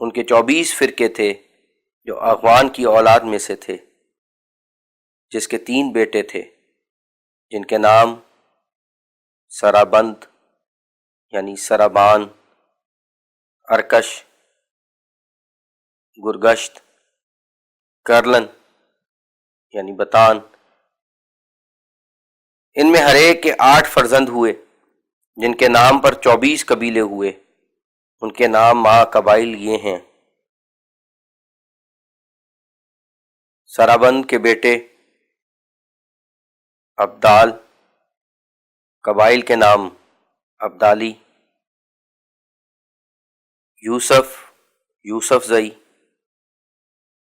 ان کے 24 فرقے تھے جو اغوان کی اولاد میں سے تھے، جس کے 3 بیٹے تھے جن کے نام سرابند یعنی سرابان، ارکش، گرگشت، کرلن یعنی بتان۔ ان میں ہر ایک کے 8 فرزند ہوئے، جن کے نام پر 24 قبیلے ہوئے۔ ان کے نام ماں قبائل یہ ہیں: سرابند کے بیٹے عبدال، قبائل کے نام عبدالی، یوسف، یوسف زئی،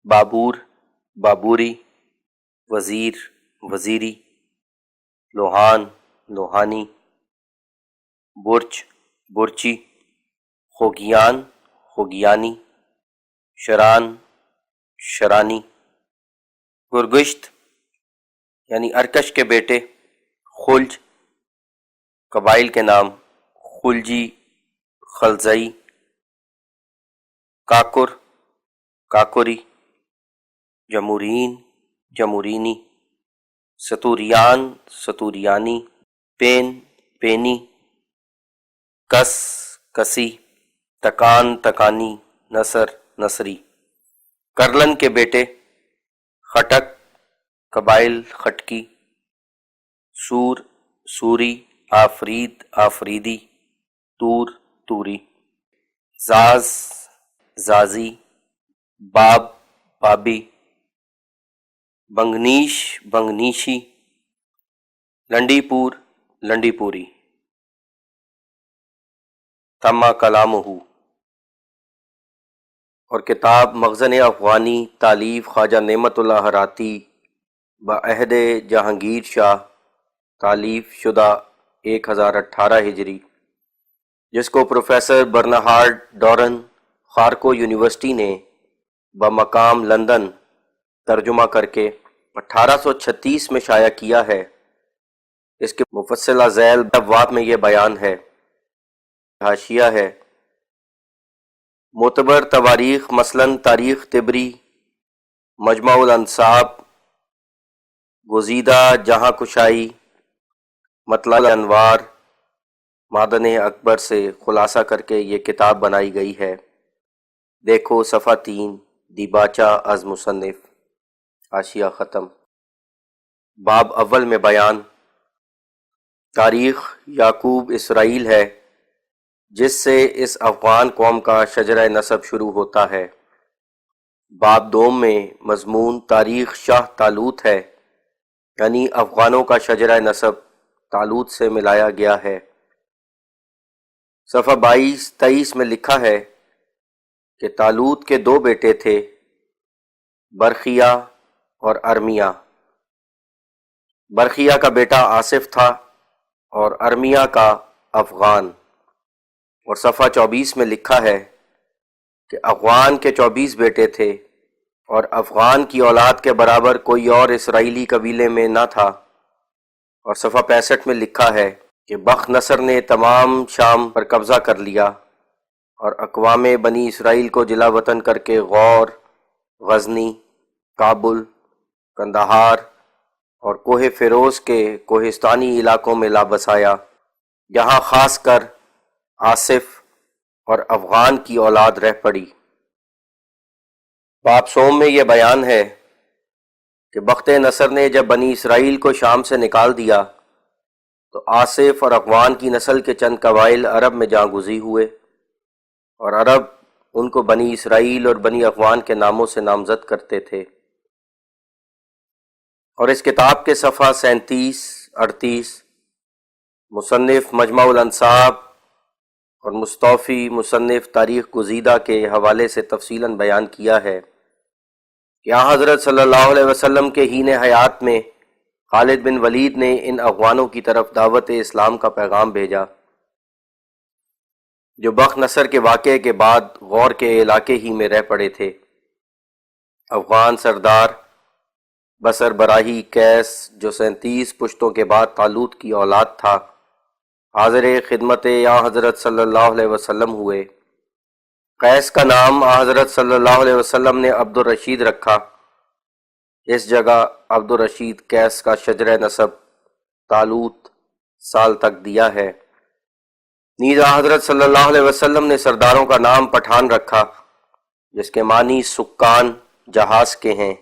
بابور، بابوری، وزیر، وزیری، لوہان، لوہانی، برچ، برچی، خوگیان، خوگیانی، شران، شرانی، گرگشت یعنی ارکش کے بیٹے خلج، قبائل کے نام خلجی، خلزئی، کاکر، کاکری، جمورین، جمورینی، ستوریان، ستوریانی، پین، پینی، کس، کسی، تکان، تکانی، نصر، نصری۔ کرلن کے بیٹے خٹک، قبائل خٹکی، سور، سوری، آفرید، آفریدی، تور، توری، زاز، زازی، باب، بابی، بنگنیش، بنگنیشی، لنڈی پور، لنڈی پوری۔ تما کلامہ، اور کتاب مخزن افغانی تالیف خواجہ نعمت اللہ ہراتی بعہد جہانگیر شاہ، تالیف شدہ 1018 ہجری، جس کو پروفیسر برنہارڈ ڈورن خارکو یونیورسٹی نے بمقام لندن ترجمہ کر کے 1836 میں شائع کیا ہے۔ اس کے مفصلہ ذیل ابواب میں یہ بیان ہے۔ حاشیہ ہے: معتبر تواریخ مثلاً تاریخ طبری، مجمع الانساب، گزیدہ جہاں کشائی، مطلع الانوار، معدن اکبر سے خلاصہ کر کے یہ کتاب بنائی گئی ہے۔ دیکھو صفحہ 3، دیباچہ از مصنف۔ حاشیہ ختم۔ باب اول میں بیان تاریخ یعقوب اسرائیل ہے، جس سے اس افغان قوم کا شجرہ نسب شروع ہوتا ہے۔ باب دوم میں مضمون تاریخ شاہ طالوت ہے، یعنی افغانوں کا شجرہ نسب طالوت سے ملایا گیا ہے۔ صفحہ 22-23 میں لکھا ہے کہ طالوت کے 2 بیٹے تھے، برخیہ اور ارمیہ۔ برخیہ کا بیٹا آصف تھا اور ارمیہ کا افغان۔ اور صفحہ 24 میں لکھا ہے کہ افغان کے 24 بیٹے تھے اور افغان کی اولاد کے برابر کوئی اور اسرائیلی قبیلے میں نہ تھا۔ اور صفحہ 65 میں لکھا ہے کہ بخت نصر نے تمام شام پر قبضہ کر لیا اور اقوام بنی اسرائیل کو جلا وطن کر کے غور، غزنی، کابل، قندھار اور کوہ فیروز کے کوہستانی علاقوں میں لا بسایا، جہاں خاص کر آصف اور افغان کی اولاد رہ پڑی۔ باب سوم میں یہ بیان ہے کہ بخت نصر نے جب بنی اسرائیل کو شام سے نکال دیا تو آصف اور افغان کی نسل کے چند قبائل عرب میں جاں گزی ہوئے، اور عرب ان کو بنی اسرائیل اور بنی افغان کے ناموں سے نامزد کرتے تھے۔ اور اس کتاب کے صفحہ 37-38 مصنف مجمع الانساب اور مستوفی مصنف تاریخ گزیدہ کے حوالے سے تفصیلاً بیان کیا ہے کہ حضرت صلی اللہ علیہ وسلم کے حین حیات میں خالد بن ولید نے ان افغانوں کی طرف دعوت اسلام کا پیغام بھیجا، جو بخت نصر کے واقعے کے بعد غور کے علاقے ہی میں رہ پڑے تھے۔ افغان سردار بسر براہی کیس، جو 37 پشتوں کے بعد طالوت کی اولاد تھا، حاضر خدمت حضرت صلی اللہ علیہ وسلم ہوئے۔ قیس کا نام حضرت صلی اللہ علیہ وسلم نے عبد الرشید رکھا۔ اس جگہ عبد الرشید قیس کا شجرہ نسب طالوت سال تک دیا ہے۔ نیز حضرت صلی اللہ علیہ وسلم نے سرداروں کا نام پٹھان رکھا، جس کے معنی سکان جہاز کے ہیں۔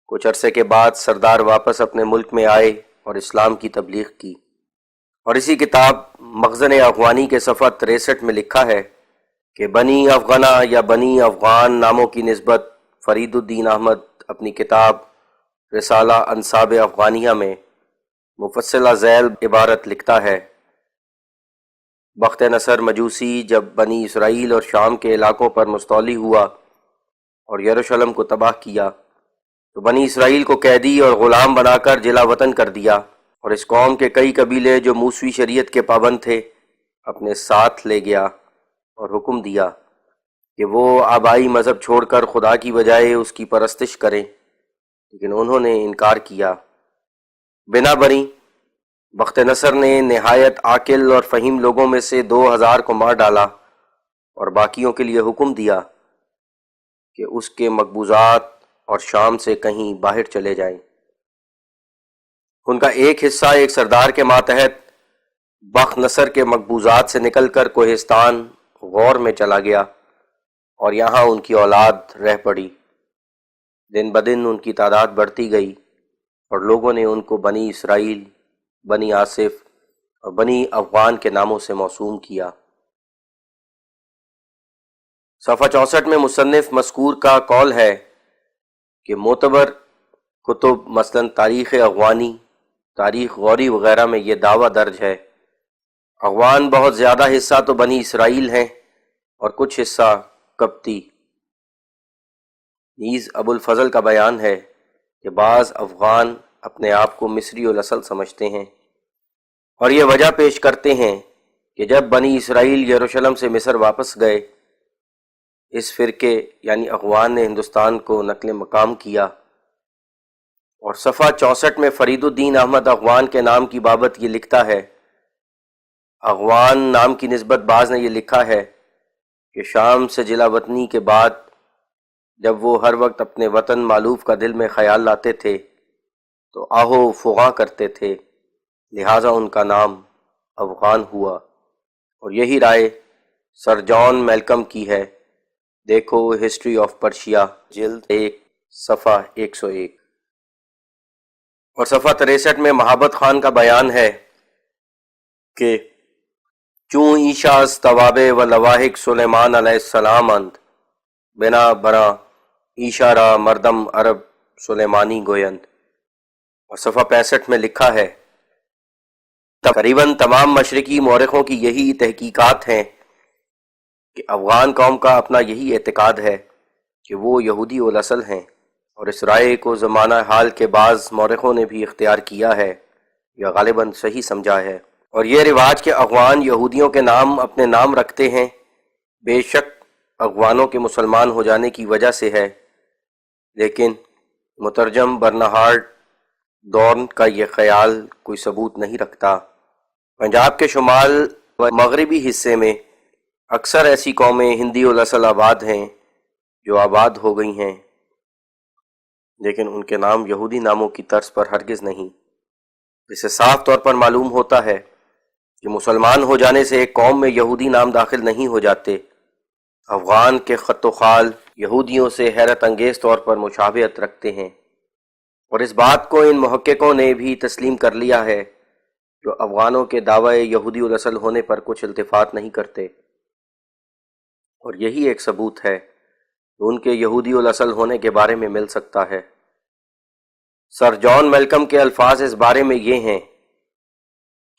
کچھ عرصے کے بعد سردار واپس اپنے ملک میں آئے اور اسلام کی تبلیغ کی۔ اور اسی کتاب مخزن افغانی کے صفحہ 63 میں لکھا ہے کہ بنی افغانہ یا بنی افغان ناموں کی نسبت فرید الدین احمد اپنی کتاب رسالہ انساب افغانیہ میں مفصلہ ذیل عبارت لکھتا ہے: بخت نصر مجوسی جب بنی اسرائیل اور شام کے علاقوں پر مستولی ہوا اور یروشلم کو تباہ کیا تو بنی اسرائیل کو قیدی اور غلام بنا کر جلا وطن کر دیا، اور اس قوم کے کئی قبیلے جو موسوی شریعت کے پابند تھے اپنے ساتھ لے گیا اور حکم دیا کہ وہ آبائی مذہب چھوڑ کر خدا کی بجائے اس کی پرستش کریں، لیکن انہوں نے انکار کیا۔ بنا بری بخت نصر نے نہایت عاقل اور فہیم لوگوں میں سے 2000 کو مار ڈالا اور باقیوں کے لیے حکم دیا کہ اس کے مقبوضات اور شام سے کہیں باہر چلے جائیں۔ ان کا ایک حصہ ایک سردار کے ماتحت بخت نصر کے مقبوضات سے نکل کر کوہستان غور میں چلا گیا اور یہاں ان کی اولاد رہ پڑی۔ دن بدن ان کی تعداد بڑھتی گئی اور لوگوں نے ان کو بنی اسرائیل، بنی آصف اور بنی افغان کے ناموں سے موسوم کیا۔ صفحہ 64 میں مصنف مذکور کا قول ہے کہ معتبر کتب مثلاً تاریخ افغانی، تاریخ غوری وغیرہ میں یہ دعویٰ درج ہے: افغان بہت زیادہ حصہ تو بنی اسرائیل ہیں اور کچھ حصہ قبطی۔ نیز ابو الفضل کا بیان ہے کہ بعض افغان اپنے آپ کو مصری الاصل سمجھتے ہیں اور یہ وجہ پیش کرتے ہیں کہ جب بنی اسرائیل یروشلم سے مصر واپس گئے، اس فرقے یعنی افغان نے ہندوستان کو نقل مقام کیا اور صفحہ 64 میں فرید الدین احمد اغوان کے نام کی بابت یہ لکھتا ہے، اغوان نام کی نسبت بعض نے یہ لکھا ہے کہ شام سے جلا وطنی کے بعد جب وہ ہر وقت اپنے وطن مالوف کا دل میں خیال لاتے تھے تو آہو فغاں کرتے تھے، لہٰذا ان کا نام افغان ہوا۔ اور یہی رائے سر جان میلکم کی ہے، دیکھو ہسٹری آف پرشیا جلد 1 صفحہ 101۔ اور صفحہ 63 میں محبت خان کا بیان ہے کہ چوں ایشا از تواب و لواحق سلیمان علیہ السلام اند بنا برا ایشا را مردم عرب سلیمانی گویند۔ اور صفحہ 65 میں لکھا ہے، تقریباً تمام مشرقی مورخوں کی یہی تحقیقات ہیں کہ افغان قوم کا اپنا یہی اعتقاد ہے کہ وہ یہودی الاصل ہیں، اور اس رائے کو زمانہ حال کے بعض مورخوں نے بھی اختیار کیا ہے یا غالباً صحیح سمجھا ہے۔ اور یہ رواج کہ افغان یہودیوں کے نام اپنے نام رکھتے ہیں بے شک افغانوں کے مسلمان ہو جانے کی وجہ سے ہے، لیکن مترجم برنہارڈ دورن کا یہ خیال کوئی ثبوت نہیں رکھتا۔ پنجاب کے شمال و مغربی حصے میں اکثر ایسی قومیں ہندی الاصل آباد ہیں جو آباد ہو گئی ہیں، لیکن ان کے نام یہودی ناموں کی طرز پر ہرگز نہیں، جس سے صاف طور پر معلوم ہوتا ہے کہ مسلمان ہو جانے سے ایک قوم میں یہودی نام داخل نہیں ہو جاتے۔ افغان کے خط و خال یہودیوں سے حیرت انگیز طور پر مشابہت رکھتے ہیں، اور اس بات کو ان محققوں نے بھی تسلیم کر لیا ہے جو افغانوں کے دعوی یہودی الاصل ہونے پر کچھ التفات نہیں کرتے، اور یہی ایک ثبوت ہے جو ان کے یہودی الاصل ہونے کے بارے میں مل سکتا ہے۔ سر جان میلکم کے الفاظ اس بارے میں یہ ہیں،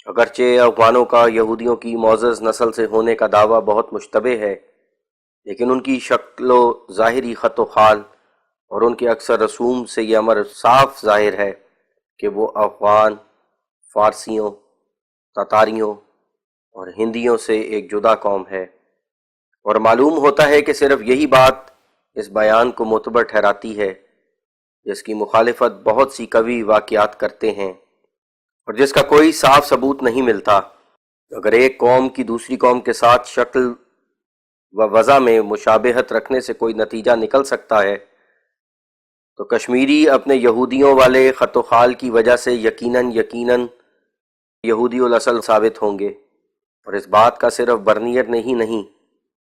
اگرچہ افغانوں کا یہودیوں کی معزز نسل سے ہونے کا دعویٰ بہت مشتبہ ہے، لیکن ان کی شکل و ظاہری خط و خال اور ان کے اکثر رسوم سے یہ امر صاف ظاہر ہے کہ وہ افغان، فارسیوں، تاتاریوں اور ہندیوں سے ایک جدا قوم ہے، اور معلوم ہوتا ہے کہ صرف یہی بات اس بیان کو معتبر ٹھہراتی ہے جس کی مخالفت بہت سی قوی واقعات کرتے ہیں اور جس کا کوئی صاف ثبوت نہیں ملتا۔ اگر ایک قوم کی دوسری قوم کے ساتھ شکل و وضع میں مشابہت رکھنے سے کوئی نتیجہ نکل سکتا ہے تو کشمیری اپنے یہودیوں والے خط و خال کی وجہ سے یقیناً یہودی الاصل ثابت ہوں گے، اور اس بات کا صرف برنیئر نے ہی نہیں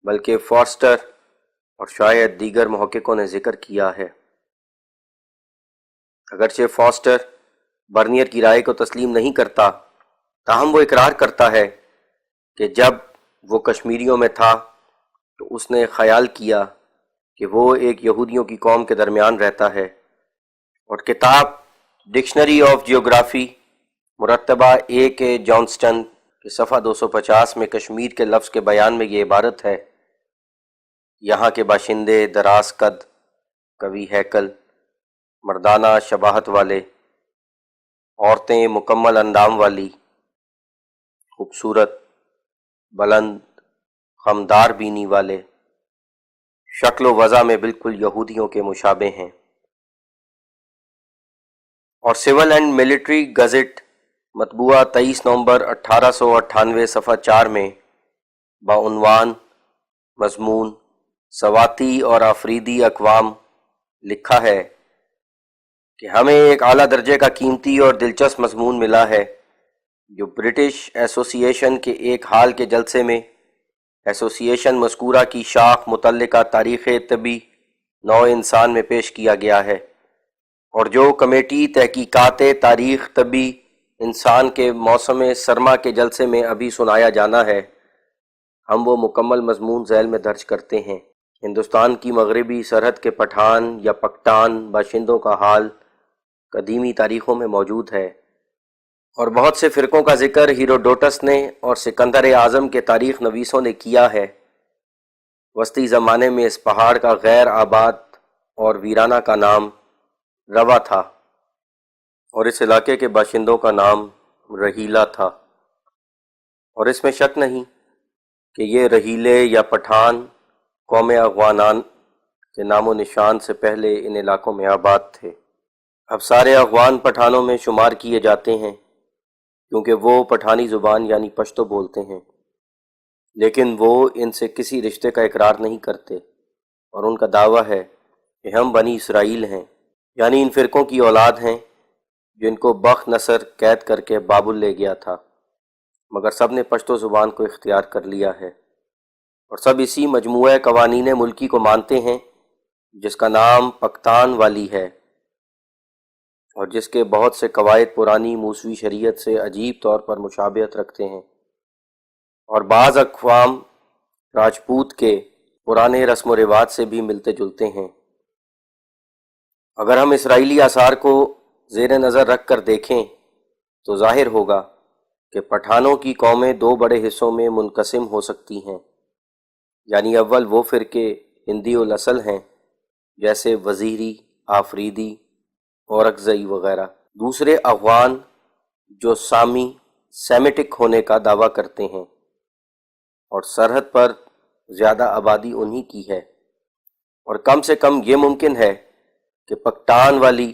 بلکہ فورسٹر اور شاید دیگر محققوں نے ذکر کیا ہے۔ اگرچہ فورسٹر برنیئر کی رائے کو تسلیم نہیں کرتا، تاہم وہ اقرار کرتا ہے کہ جب وہ کشمیریوں میں تھا تو اس نے خیال کیا کہ وہ ایک یہودیوں کی قوم کے درمیان رہتا ہے، اور کتاب ڈکشنری آف جیوگرافی مرتبہ اے کے جانسٹن کے صفحہ 250 میں کشمیر کے لفظ کے بیان میں یہ عبارت ہے، یہاں کے باشندے دراز قد، قوی ہیکل، مردانہ شباہت والے، عورتیں مکمل اندام والی، خوبصورت، بلند، خمدار بینی والے، شکل و وضع میں بالکل یہودیوں کے مشابہ ہیں۔ اور سول اینڈ ملٹری گزٹ مطبوعہ 23 نومبر 1898 صفحہ 4 میں بعنوان مضمون سواتی اور آفریدی اقوام لکھا ہے کہ ہمیں ایک اعلیٰ درجے کا قیمتی اور دلچسپ مضمون ملا ہے جو برٹش ایسوسی ایشن کے ایک حال کے جلسے میں ایسوسی ایشن مذکورہ کی شاخ متعلقہ تاریخ طبی نوع انسان میں پیش کیا گیا ہے، اور جو کمیٹی تحقیقات تاریخ طبی انسان کے موسم سرما کے جلسے میں ابھی سنایا جانا ہے، ہم وہ مکمل مضمون ذیل میں درج کرتے ہیں۔ ہندوستان کی مغربی سرحد کے پٹھان یا پکتان باشندوں کا حال قدیمی تاریخوں میں موجود ہے، اور بہت سے فرقوں کا ذکر ہیروڈوٹس نے اور سکندر اعظم کے تاریخ نویسوں نے کیا ہے۔ وسطی زمانے میں اس پہاڑ کا غیر آباد اور ویرانہ کا نام روا تھا، اور اس علاقے کے باشندوں کا نام رحیلہ تھا، اور اس میں شک نہیں کہ یہ رحیلے یا پٹھان قوم افغانان کے نام و نشان سے پہلے ان علاقوں میں آباد تھے۔ اب سارے افغان پٹھانوں میں شمار کیے جاتے ہیں کیونکہ وہ پٹھانی زبان یعنی پشتو بولتے ہیں، لیکن وہ ان سے کسی رشتے کا اقرار نہیں کرتے اور ان کا دعویٰ ہے کہ ہم بنی اسرائیل ہیں، یعنی ان فرقوں کی اولاد ہیں جن کو بخت نصر قید کر کے بابل لے گیا تھا، مگر سب نے پشتو زبان کو اختیار کر لیا ہے اور سب اسی مجموعہ قوانین ملکی کو مانتے ہیں جس کا نام پکتان والی ہے، اور جس کے بہت سے قواعد پرانی موسوی شریعت سے عجیب طور پر مشابہت رکھتے ہیں اور بعض اقوام راجپوت کے پرانے رسم و رواج سے بھی ملتے جلتے ہیں۔ اگر ہم اسرائیلی آثار کو زیر نظر رکھ کر دیکھیں تو ظاہر ہوگا کہ پٹھانوں کی قومیں دو بڑے حصوں میں منقسم ہو سکتی ہیں، یعنی اول وہ فرقے ہندی الاصل ہیں جیسے وزیری، آفریدی، اورکزئی وغیرہ، دوسرے افغان جو سامی سیمیٹک ہونے کا دعویٰ کرتے ہیں اور سرحد پر زیادہ آبادی انہی کی ہے، اور کم سے کم یہ ممکن ہے کہ پکتان والی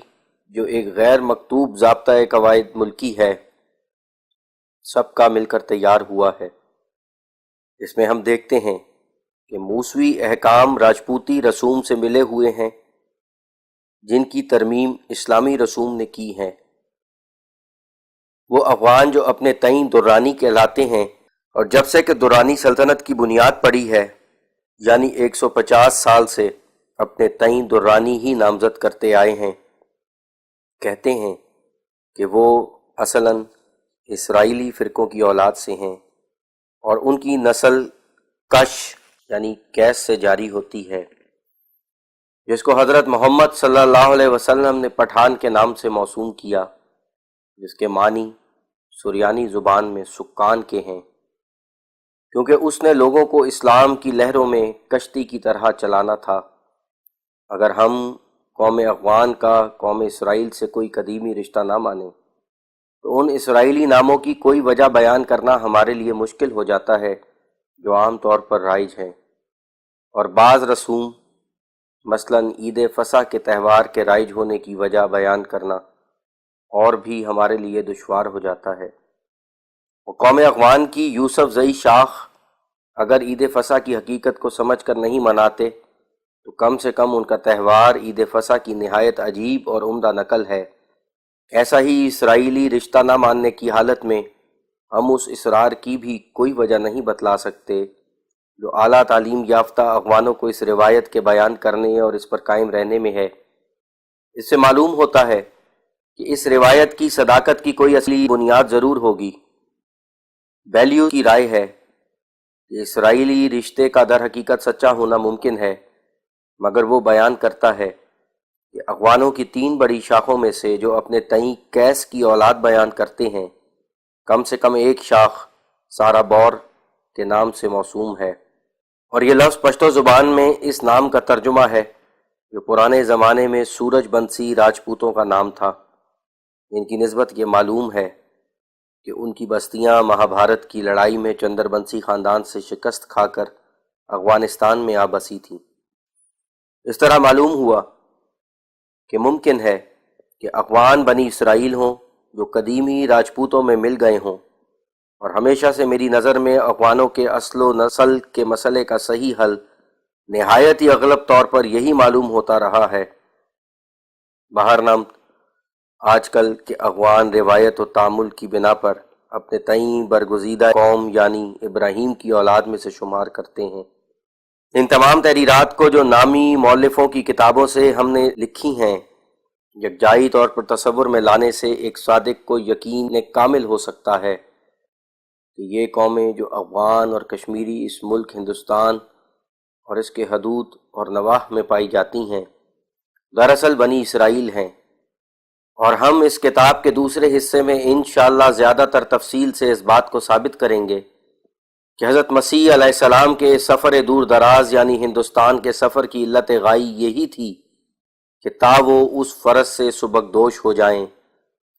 جو ایک غیر مکتوب ضابطۂ قواعد ملکی ہے سب کا مل کر تیار ہوا ہے۔ اس میں ہم دیکھتے ہیں کہ موسوی احکام راجپوتی رسوم سے ملے ہوئے ہیں جن کی ترمیم اسلامی رسوم نے کی ہیں۔ وہ افغان جو اپنے تئیں درانی کہلاتے ہیں اور جب سے کہ درانی سلطنت کی بنیاد پڑی ہے یعنی 150 سال سے اپنے تئیں درانی ہی نامزد کرتے آئے ہیں، کہتے ہیں کہ وہ اصلاً اسرائیلی فرقوں کی اولاد سے ہیں اور ان کی نسل کش یعنی کیس سے جاری ہوتی ہے، جس کو حضرت محمد صلی اللہ علیہ وسلم نے پٹھان کے نام سے موسوم کیا، جس کے معنی سریانی زبان میں سکان کے ہیں، کیونکہ اس نے لوگوں کو اسلام کی لہروں میں کشتی کی طرح چلانا تھا۔ اگر ہم قوم افغان کا قوم اسرائیل سے کوئی قدیمی رشتہ نہ مانیں تو ان اسرائیلی ناموں کی کوئی وجہ بیان کرنا ہمارے لیے مشکل ہو جاتا ہے جو عام طور پر رائج ہیں، اور بعض رسوم مثلاً عید فصح کے تہوار کے رائج ہونے کی وجہ بیان کرنا اور بھی ہمارے لیے دشوار ہو جاتا ہے۔ اور قوم افغان کی یوسف زئی شاخ اگر عید فصح کی حقیقت کو سمجھ کر نہیں مناتے تو کم سے کم ان کا تہوار عید فصح کی نہایت عجیب اور عمدہ نقل ہے۔ ایسا ہی اسرائیلی رشتہ نہ ماننے کی حالت میں ہم اس اصرار کی بھی کوئی وجہ نہیں بتلا سکتے جو اعلیٰ تعلیم یافتہ افغانوں کو اس روایت کے بیان کرنے اور اس پر قائم رہنے میں ہے۔ اس سے معلوم ہوتا ہے کہ اس روایت کی صداقت کی کوئی اصلی بنیاد ضرور ہوگی۔ بیلیو کی رائے ہے کہ اسرائیلی رشتے کا در حقیقت سچا ہونا ممکن ہے، مگر وہ بیان کرتا ہے کہ افغانوں کی 3 بڑی شاخوں میں سے جو اپنے تئیں کیس کی اولاد بیان کرتے ہیں کم سے کم ایک شاخ سارا بور کے نام سے موسوم ہے، اور یہ لفظ پشتو زبان میں اس نام کا ترجمہ ہے جو پرانے زمانے میں سورج بنسی راجپوتوں کا نام تھا۔ ان کی نسبت یہ معلوم ہے کہ ان کی بستیاں مہابھارت کی لڑائی میں چندر بنسی خاندان سے شکست کھا کر افغانستان میں آ بسی تھیں۔ اس طرح معلوم ہوا کہ ممکن ہے کہ افغان بنی اسرائیل ہوں جو قدیمی راجپوتوں میں مل گئے ہوں، اور ہمیشہ سے میری نظر میں افغانوں کے اصل و نسل کے مسئلے کا صحیح حل نہایت ہی اغلب طور پر یہی معلوم ہوتا رہا ہے۔ بہرنم آج کل کے افغان روایت و تعامل کی بنا پر اپنے تئیں برگزیدہ قوم یعنی ابراہیم کی اولاد میں سے شمار کرتے ہیں۔ ان تمام تحریرات کو جو نامی مؤلفوں کی کتابوں سے ہم نے لکھی ہیں یکجائی طور پر تصور میں لانے سے ایک صادق کو یقین کامل ہو سکتا ہے کہ یہ قومیں جو افغان اور کشمیری اس ملک ہندوستان اور اس کے حدود اور نواح میں پائی جاتی ہیں دراصل بنی اسرائیل ہیں، اور ہم اس کتاب کے دوسرے حصے میں انشاءاللہ زیادہ تر تفصیل سے اس بات کو ثابت کریں گے کہ حضرت مسیح علیہ السلام کے سفر دور دراز یعنی ہندوستان کے سفر کی علت غائی یہی تھی کہ تا وہ اس فرض سے سبکدوش ہو جائیں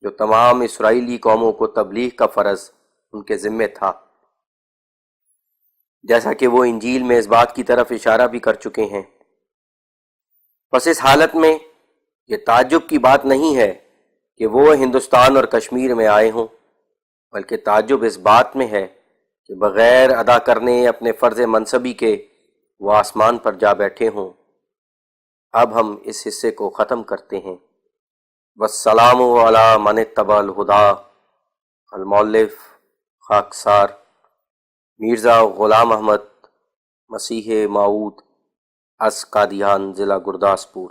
جو تمام اسرائیلی قوموں کو تبلیغ کا فرض ان کے ذمے تھا، جیسا کہ وہ انجیل میں اس بات کی طرف اشارہ بھی کر چکے ہیں۔ پس اس حالت میں یہ تعجب کی بات نہیں ہے کہ وہ ہندوستان اور کشمیر میں آئے ہوں، بلکہ تعجب اس بات میں ہے کہ بغیر ادا کرنے اپنے فرض منصبی کے وہ آسمان پر جا بیٹھے ہوں۔ اب ہم اس حصے کو ختم کرتے ہیں۔ والسلام علی من اتبع الہدی۔ المؤلف خاکسار مرزا غلام احمد مسیح موعود از قادیان، ضلع گرداسپور۔